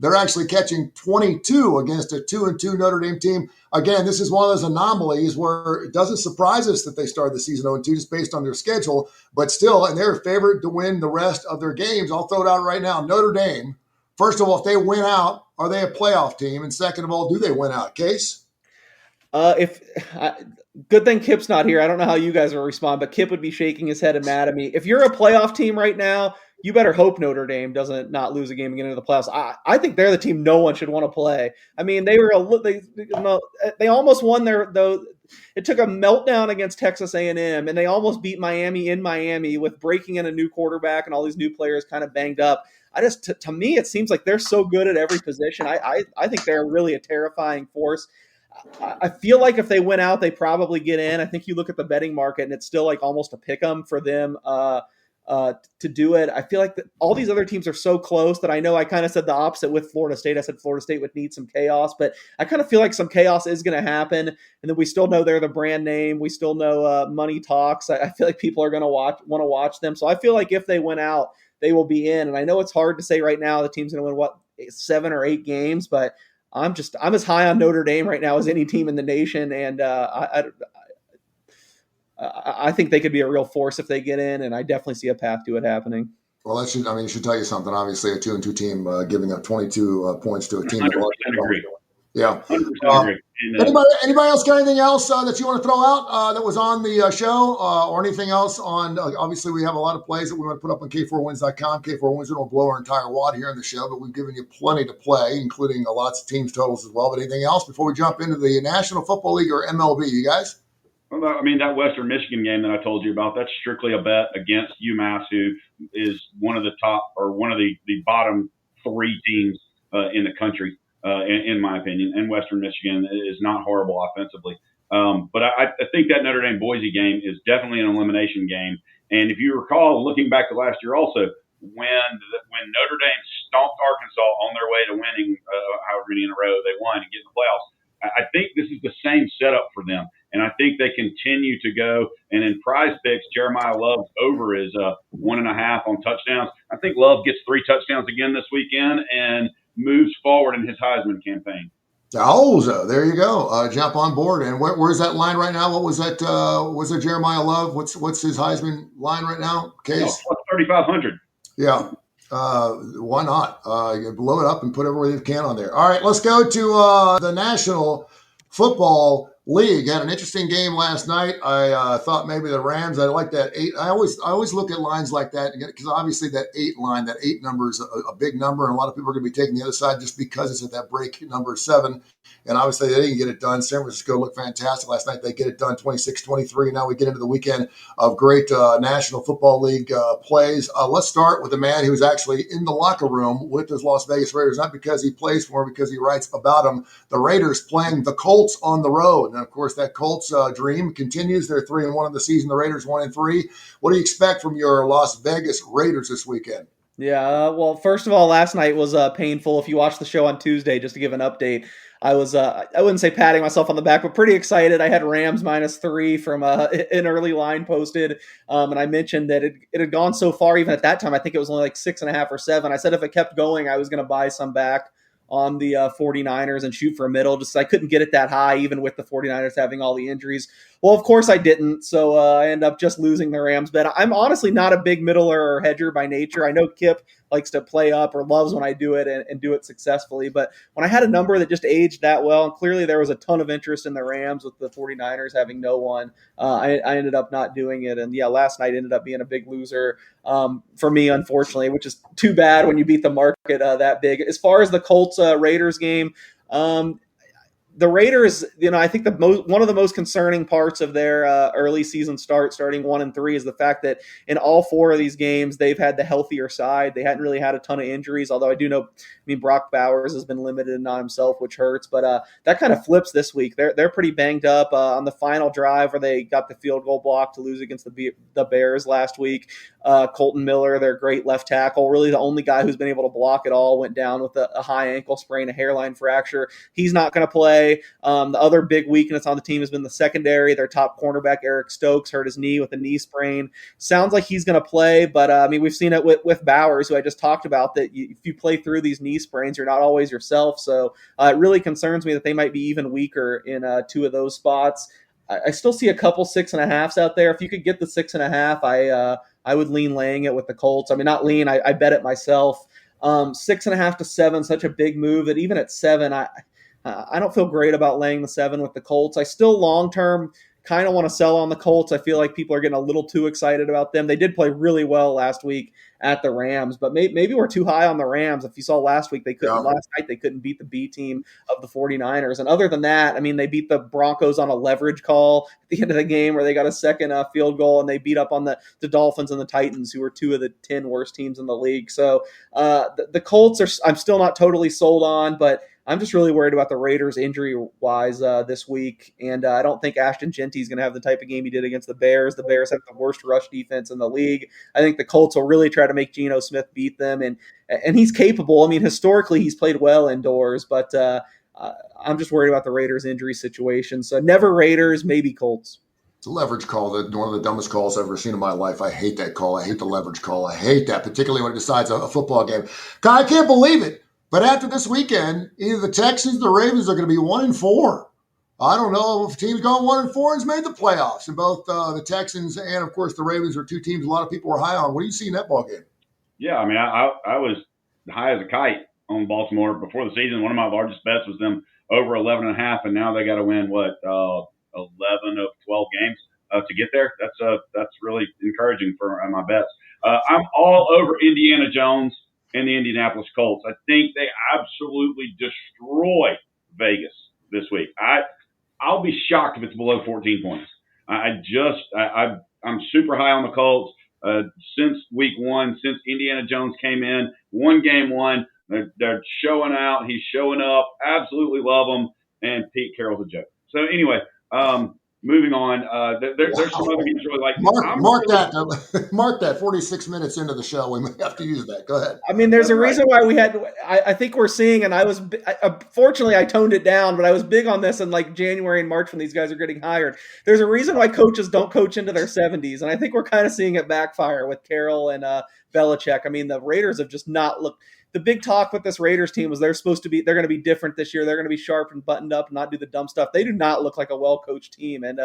[SPEAKER 2] They're actually catching 22 against a 2-2 Notre Dame team. Again, this is one of those anomalies where it doesn't surprise us that they started the season 0-2 just based on their schedule, but still, and they're favored to win the rest of their games. I'll throw it out right now. Notre Dame, first of all, if they win out, are they a playoff team? And second of all, do they win out? Case?
[SPEAKER 4] Good thing Kip's not here. I don't know how you guys will respond, but Kip would be shaking his head and mad at me. If you're a playoff team right now, you better hope Notre Dame doesn't not lose a game and get into the playoffs. I think they're the team no one should want to play. I mean, they almost won though. It took a meltdown against Texas A&M, and they almost beat Miami in Miami with breaking in a new quarterback and all these new players kind of banged up. To me, it seems like they're so good at every position. I think they're really a terrifying force. I feel like if they went out, they probably get in. I think you look at the betting market, and it's still like almost a pick 'em for them to do it. I feel like all these other teams are so close that I know I kind of said the opposite with Florida State. I said Florida State would need some chaos, but I kind of feel like some chaos is going to happen. And then we still know they're the brand name. We still know money talks. I feel like people are going to want to watch them. So I feel like if they went out, they will be in. And I know it's hard to say right now the team's going to win 7 or 8 games, but I'm as high on Notre Dame right now as any team in the nation, and I think they could be a real force if they get in, and I definitely see a path to it happening.
[SPEAKER 2] Well, it should tell you something. Obviously, a 2-2 team giving up 22 points to a team.
[SPEAKER 3] 100% agree.
[SPEAKER 2] Yeah.
[SPEAKER 3] 100% agree.
[SPEAKER 2] Anybody else got anything else that you want to throw out that was on the show or anything else on? Obviously, we have a lot of plays that we want to put up on K4Wins.com. K4Wins, we don't blow our entire wad here in the show, but we've given you plenty to play, including lots of teams totals as well. But anything else before we jump into the National Football League or MLB, you guys?
[SPEAKER 3] Well, I mean, that Western Michigan game that I told you about, that's strictly a bet against UMass, who is one of the top or one of the bottom 3 teams in the country. In my opinion, and Western Michigan is not horrible offensively. But I think that Notre Dame Boise game is definitely an elimination game. And if you recall, looking back to last year also, when Notre Dame stomped Arkansas on their way to winning however many in a row they won and get in the playoffs, I think this is the same setup for them. And I think they continue to go. And in prize picks, Jeremiah Love's over is 1.5 on touchdowns. I think Love gets 3 touchdowns again this weekend and moves forward in his Heisman campaign.
[SPEAKER 2] Oh, so there you go. Jump on board. And where's that line right now? What was that? Was it Jeremiah Love? What's his Heisman line right now? Case?
[SPEAKER 3] Plus 3,500.
[SPEAKER 2] Yeah. Why not? You blow it up and put everything you can on there. All right, let's go to the National Football League. Had an interesting game last night. I thought maybe the Rams. I like that 8. I always look at lines like that because obviously that 8 line, that 8 number is a big number, and a lot of people are going to be taking the other side just because it's at that break number 7. And obviously they didn't get it done. San Francisco looked fantastic last night. They get it done 26-23. Now we get into the weekend of great National Football League plays. Let's start with the man who's actually in the locker room with his Las Vegas Raiders, not because he plays for them, because he writes about them. The Raiders playing the Colts on the road. And, of course, that Colts dream continues. They're 3-1 in the season. The Raiders 1-3. What do you expect from your Las Vegas Raiders this weekend?
[SPEAKER 4] Yeah, well, first of all, last night was painful. If you watched the show on Tuesday, just to give an update, I was, I wouldn't say patting myself on the back, but pretty excited. I had Rams -3 from an early line posted, and I mentioned that it had gone so far, even at that time, I think it was only like 6.5 or 7. I said if it kept going, I was going to buy some back on the 49ers and shoot for a middle. Just I couldn't get it that high, even with the 49ers having all the injuries. Well, of course I didn't, so I end up just losing the Rams bet. I'm honestly not a big middler or hedger by nature. I know Kip likes to play up or loves when I do it and do it successfully, but when I had a number that just aged that well, and clearly there was a ton of interest in the Rams with the 49ers having no one, I ended up not doing it. And yeah, last night ended up being a big loser for me, unfortunately, which is too bad when you beat the market that big. As far as the Colts Raiders game, the Raiders, I think one of the most concerning parts of their early season starting 1-3, is the fact that in all 4 of these games, they've had the healthier side. They hadn't really had a ton of injuries, although I do know, Brock Bowers has been limited and not himself, which hurts. But that kind of flips this week. They're pretty banged up on the final drive where they got the field goal block to lose against the Bears last week. Colton Miller, their great left tackle, really the only guy who's been able to block at all, went down with a high ankle sprain, a hairline fracture. He's not going to play. play. The other big weakness on the team has been the secondary. Their top cornerback, Eric Stokes, hurt his knee with a knee sprain. Sounds like he's going to play, but I mean, we've seen it with Bowers, who I just talked about, that if you play through these knee sprains, you're not always yourself. So it really concerns me that they might be even weaker in two of those spots. I still see a couple 6.5s out there. If you could get the 6.5, I would lean laying it with the Colts. I mean, not lean, I bet it myself. 6.5 to 7, such a big move that even at 7, I don't feel great about laying the 7 with the Colts. I still long-term kind of want to sell on the Colts. I feel like people are getting a little too excited about them. They did play really well last week at the Rams, but maybe we're too high on the Rams. If you saw last week, last night they couldn't beat the B team of the 49ers. And other than that, I mean, they beat the Broncos on a leverage call at the end of the game where they got a second field goal, and they beat up on the Dolphins and the Titans, who were 2 of the 10 worst teams in the league. So the Colts I'm still not totally sold on, but I'm just really worried about the Raiders injury-wise this week, and I don't think Ashton Genty is going to have the type of game he did against the Bears. The Bears have the worst rush defense in the league. I think the Colts will really try to make Geno Smith beat them, and he's capable. I mean, historically, he's played well indoors, but I'm just worried about the Raiders' injury situation. So never Raiders, maybe Colts.
[SPEAKER 2] It's a leverage call, one of the dumbest calls I've ever seen in my life. I hate that call. I hate the leverage call. I hate that, particularly when it decides a football game. God, I can't believe it. But after this weekend, either the Texans or the Ravens are going to be 1-4. I don't know if teams going 1-4 has made the playoffs. And both the Texans and, of course, the Ravens are 2 teams a lot of people were high on. What do you see in that ball game?
[SPEAKER 3] Yeah, I mean, I was high as a kite on Baltimore before the season. One of my largest bets was them over 11.5, and now they got to win, 11 of 12 games to get there. That's really encouraging for my bets. I'm all over Indiana Jones and the Indianapolis Colts. I think they absolutely destroy Vegas this week. I'll be shocked if it's below 14 points. I'm super high on the Colts since week 1, since Indiana Jones came in, won game 1. They're showing out. He's showing up. Absolutely love him. And Pete Carroll's a joke. So anyway, moving on, there's some other games really like
[SPEAKER 2] Mark that 46 minutes into the show. We may have to use that. Go ahead.
[SPEAKER 4] I mean, there's a reason why we had. I think we're seeing, and fortunately I toned it down, but I was big on this in like January and March when these guys are getting hired. There's a reason why coaches don't coach into their 70s, and I think we're kind of seeing it backfire with Carroll and Belichick. I mean, the Raiders have just not looked. The big talk with this Raiders team was they're going to be different this year. They're going to be sharp and buttoned up and not do the dumb stuff. They do not look like a well-coached team, and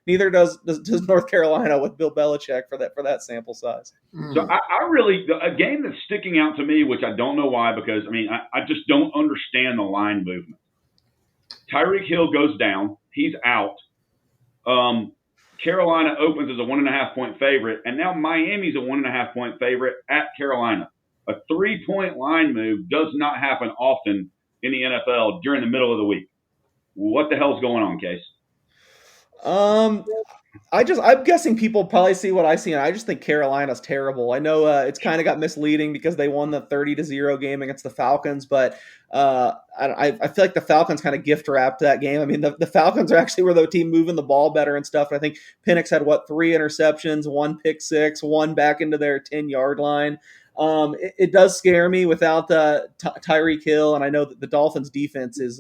[SPEAKER 4] neither does North Carolina with Bill Belichick for that sample size.
[SPEAKER 3] So I really, a game that's sticking out to me, which I don't know why, because I mean I just don't understand the line movement. Tyreek Hill goes down, he's out. Carolina opens as a 1.5-point favorite, and now Miami's a 1.5-point favorite at Carolina. A 3-point line move does not happen often in the NFL during the middle of the week. What the hell's going on, Case?
[SPEAKER 4] I'm guessing people probably see what I see, and I just think Carolina's terrible. I know it's kind of got misleading because they won the 30-0 game against the Falcons, but I feel like the Falcons kind of gift wrapped that game. I mean, the Falcons are actually were the team moving the ball better and stuff. And I think Penix had 3 interceptions, 1 pick six, 1 back into their 10-yard line. It does scare me without Tyreek Hill, and I know that the Dolphins' defense is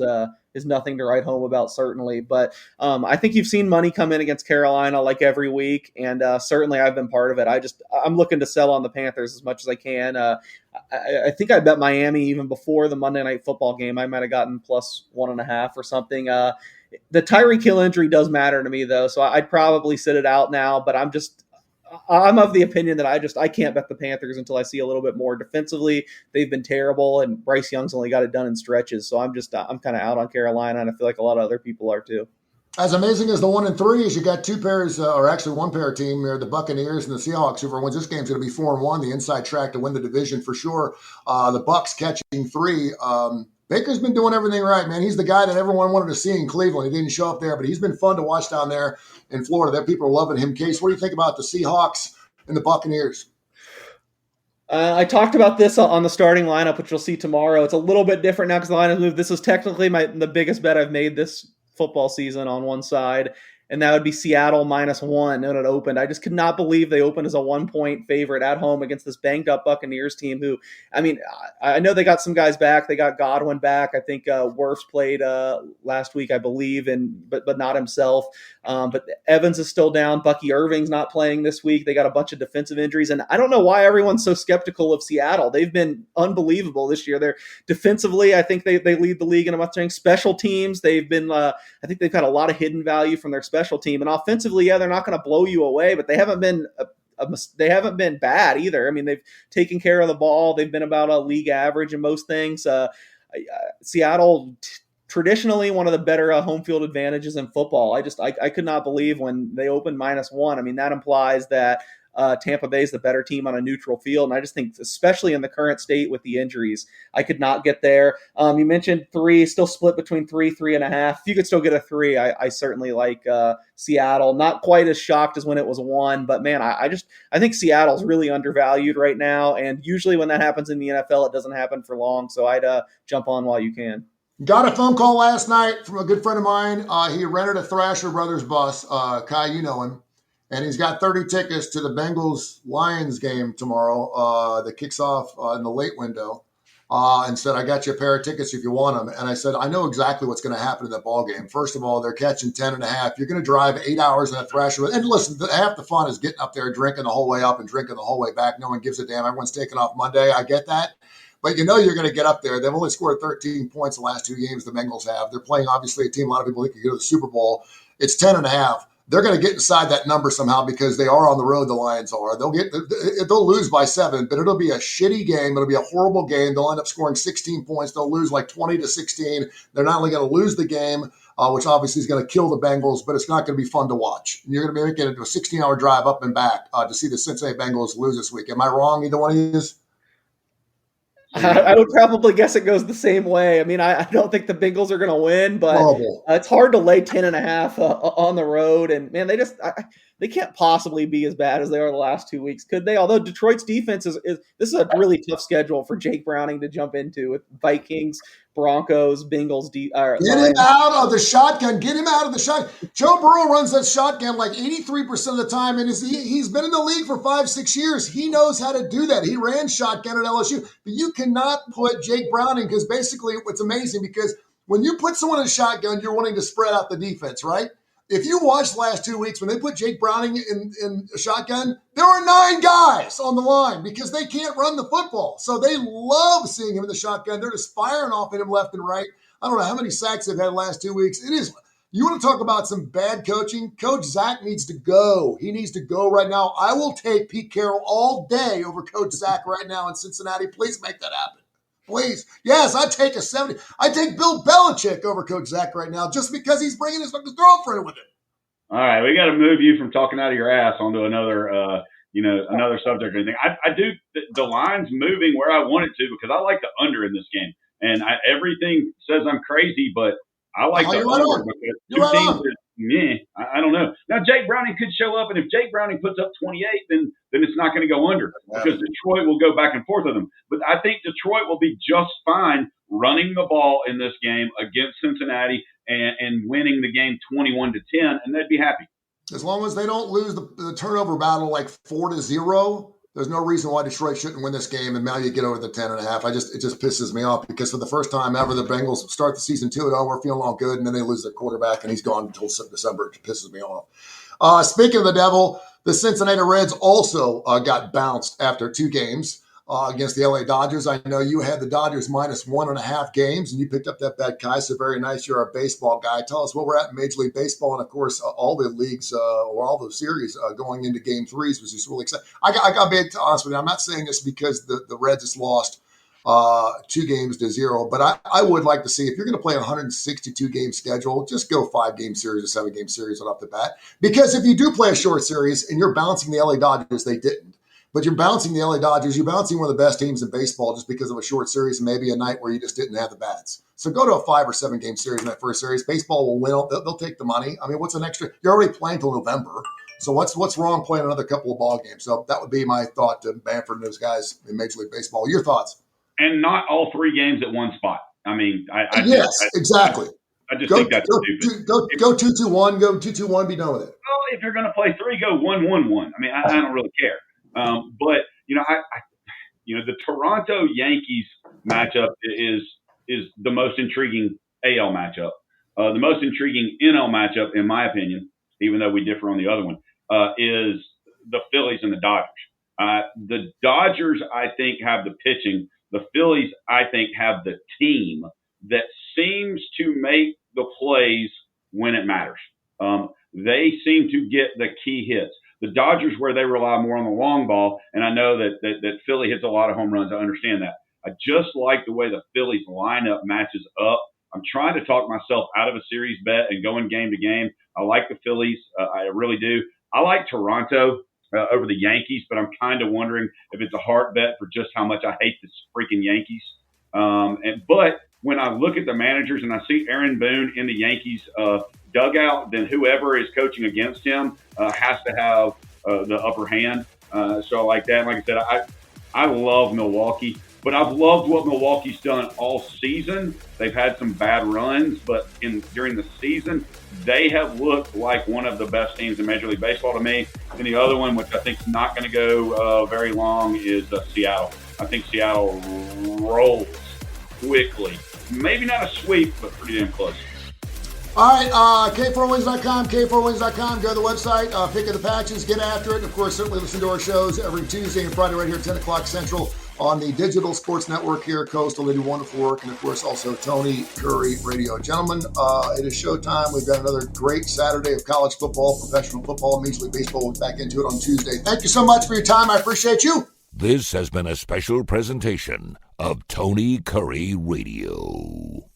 [SPEAKER 4] nothing to write home about, certainly. But I think you've seen money come in against Carolina like every week, and certainly I've been part of it. I'm looking to sell on the Panthers as much as I can. I think I bet Miami even before the Monday Night Football game. I might have gotten plus 1.5 or something. The Tyreek Hill injury does matter to me, though, so I'd probably sit it out now. But I'm of the opinion that I can't bet the Panthers until I see a little bit more defensively. They've been terrible, and Bryce Young's only got it done in stretches. So I'm kind of out on Carolina, and I feel like a lot of other people are too.
[SPEAKER 2] As amazing as the 1-3 is, you got 2 pairs, or actually 1 pair team here, the Buccaneers and the Seahawks. Whoever wins this game is going to be 4-1, the inside track to win the division for sure. The Bucs catching 3. Baker's been doing everything right, man. He's the guy that everyone wanted to see in Cleveland. He didn't show up there, but he's been fun to watch down there in Florida. That people are loving him. Case, what do you think about the Seahawks and the Buccaneers?
[SPEAKER 4] I talked about this on the starting lineup, which you'll see tomorrow. It's a little bit different now because the line has moved. This is technically the biggest bet I've made this football season on one side. and that would be Seattle -1 when it opened. I just could not believe they opened as a 1-point favorite at home against this banged up Buccaneers team who, I mean, I know they got some guys back. They got Godwin back. I think Wirfs played last week, I believe, but not himself. But Evans is still down. Bucky Irving's not playing this week. They got a bunch of defensive injuries, and I don't know why everyone's so skeptical of Seattle. They've been unbelievable this year. They're defensively, I think they lead the league in a much. Special teams, they've been, I think they've had a lot of hidden value from their special team. And offensively, yeah, they're not going to blow you away, but they haven't been bad either. I mean, they've taken care of the ball. They've been about a league average in most things. Seattle, traditionally one of the better home field advantages in football. I could not believe when they opened -1. I mean, that implies that Tampa Bay is the better team on a neutral field. And I just think, especially in the current state with the injuries, I could not get there. You mentioned 3, still split between 3, 3.5. If you could still get a 3, I certainly like Seattle. Not quite as shocked as when it was 1, but man, I think Seattle's really undervalued right now. And usually when that happens in the NFL, it doesn't happen for long. So I'd jump on while you can.
[SPEAKER 2] Got a phone call last night from a good friend of mine. He rented a Thrasher Brothers bus. Kai, you know him. And he's got 30 tickets to the Bengals-Lions game tomorrow that kicks off in the late window, and said, I got you a pair of tickets if you want them. And I said, I know exactly what's going to happen in that ball game. First of all, they're catching 10.5. You're going to drive 8 hours in a Thrasher. And listen, half the fun is getting up there, drinking the whole way up and drinking the whole way back. No one gives a damn. Everyone's taking off Monday. I get that. But you know you're going to get up there. They've only scored 13 points the last 2 games the Bengals have. They're playing, obviously, a team a lot of people think could go to the Super Bowl. It's 10.5. They're going to get inside that number somehow because they are on the road. The Lions are. They'll lose by 7, but it'll be a shitty game. It'll be a horrible game. They'll end up scoring 16 points. They'll lose like 20-16. They're not only going to lose the game, which obviously is going to kill the Bengals, but it's not going to be fun to watch. You're going to be making it a 16-hour drive up and back to see the Cincinnati Bengals lose this week. Am I wrong? Either one of you is?
[SPEAKER 4] I would probably guess it goes the same way. I mean, I don't think the Bengals are going to win, but it's hard to lay 10.5 on the road. And man, they can't possibly be as bad as they are the last 2 weeks, could they? Although Detroit's defense this is a really tough schedule for Jake Browning to jump into with Vikings, Broncos, Bengals. Get
[SPEAKER 2] him out of the shotgun. Get him out of the shotgun. Joe Burrow runs that shotgun like 83% of the time, and he's been in the league for 5-6 years. He knows how to do that. He ran shotgun at LSU. But you cannot put Jake Browning, because basically it's amazing because when you put someone in a shotgun, you're wanting to spread out the defense, right? If you watch the last 2 weeks, when they put Jake Browning in a shotgun, there are 9 guys on the line because they can't run the football. So they love seeing him in the shotgun. They're just firing off at him left and right. I don't know how many sacks they've had the last 2 weeks. You want to talk about some bad coaching? Coach Zach needs to go. He needs to go right now. I will take Pete Carroll all day over Coach Zach right now in Cincinnati. Please make that happen. Please. Yes, I'd take a 70. I'd take Bill Belichick over Coach Zach right now just because he's bringing his girlfriend with him.
[SPEAKER 3] All right, we got to move you from talking out of your ass onto another, another subject or anything. I do the line's moving where I want it to because I like the under in this game. And everything says I'm crazy, but I like the under because 2 teams are I don't know. Now, Jake Browning could show up, and if Jake Browning puts up 28, then it's not going to go under because Detroit will go back and forth with them. But I think Detroit will be just fine running the ball in this game against Cincinnati and winning the game 21-10, and they'd be happy.
[SPEAKER 2] As long as they don't lose the turnover battle like 4-0, there's no reason why Detroit shouldn't win this game. And now you get over the 10.5. It just pisses me off because for the first time ever, the Bengals start the season 2-0. We're feeling all good, and then they lose their quarterback, and he's gone until December. It pisses me off. Speaking of the devil, the Cincinnati Reds also got bounced after 2 games against the LA Dodgers. I know you had the Dodgers -1.5 games, and you picked up that bet, Kai. So very nice. You're a baseball guy. Tell us where we're at in Major League Baseball, and of course, all the leagues or all the series going into Game 3s, which is really exciting. I got to be honest with you. I'm not saying this because the Reds just lost 2-0, but I would like to see, if you're going to play a 162-game schedule, just go 5-game series or 7-game series right off the bat. Because if you do play a short series and you're bouncing the LA Dodgers, they didn't. But you're bouncing the LA Dodgers. You're bouncing one of the best teams in baseball just because of a short series and maybe a night where you just didn't have the bats. So go to a 5 or 7 game series in that first series. Baseball will win. They'll take the money. I mean, what's an extra? You're already playing till November. So what's wrong playing another couple of ball games? So that would be my thought to Bamford and those guys in Major League Baseball. Your thoughts?
[SPEAKER 3] And not all 3 games at one spot. I mean,
[SPEAKER 2] exactly.
[SPEAKER 3] I just think that's stupid.
[SPEAKER 2] Go 2-2-1. Go 2-2-1. Be done with it.
[SPEAKER 3] Well, if you're going to play 3, go 1-1-1. I mean, I don't really care. But the Toronto Yankees matchup is the most intriguing AL matchup. The most intriguing NL matchup, in my opinion, even though we differ on the other one, is the Phillies and the Dodgers. The Dodgers, I think, have the pitching. The Phillies, I think, have the team that seems to make the plays when it matters. They seem to get the key hits. The Dodgers, where they rely more on the long ball, and I know that Philly hits a lot of home runs. I understand that. I just like the way the Phillies lineup matches up. I'm trying to talk myself out of a series bet and going game to game. I like the Phillies. I really do. I like Toronto over the Yankees, but I'm kind of wondering if it's a hard bet for just how much I hate this freaking Yankees. But when I look at the managers and I see Aaron Boone in the Yankees dugout, then whoever is coaching against him has to have the upper hand. So I like that. Like I said, I love Milwaukee, but I've loved what Milwaukee's done all season. They've had some bad runs, but during the season, they have looked like one of the best teams in Major League Baseball to me. And the other one, which I think is not going to go very long, is Seattle. I think Seattle rolls quickly. Maybe not a sweep, but pretty damn close.
[SPEAKER 2] All right, K4Wins.com, K4Wins.com. Go to the website, pick of the patches, get after it. And of course, certainly listen to our shows every Tuesday and Friday right here at 10 o'clock Central on the Digital Sports Network here at Coastal. They do wonderful work. And of course, also Tony Curry Radio. Gentlemen, it is showtime. We've got another great Saturday of college football, professional football, Major League Baseball. We'll be back into it on Tuesday. Thank you so much for your time. I appreciate you.
[SPEAKER 1] This has been a special presentation of Tony Curry Radio.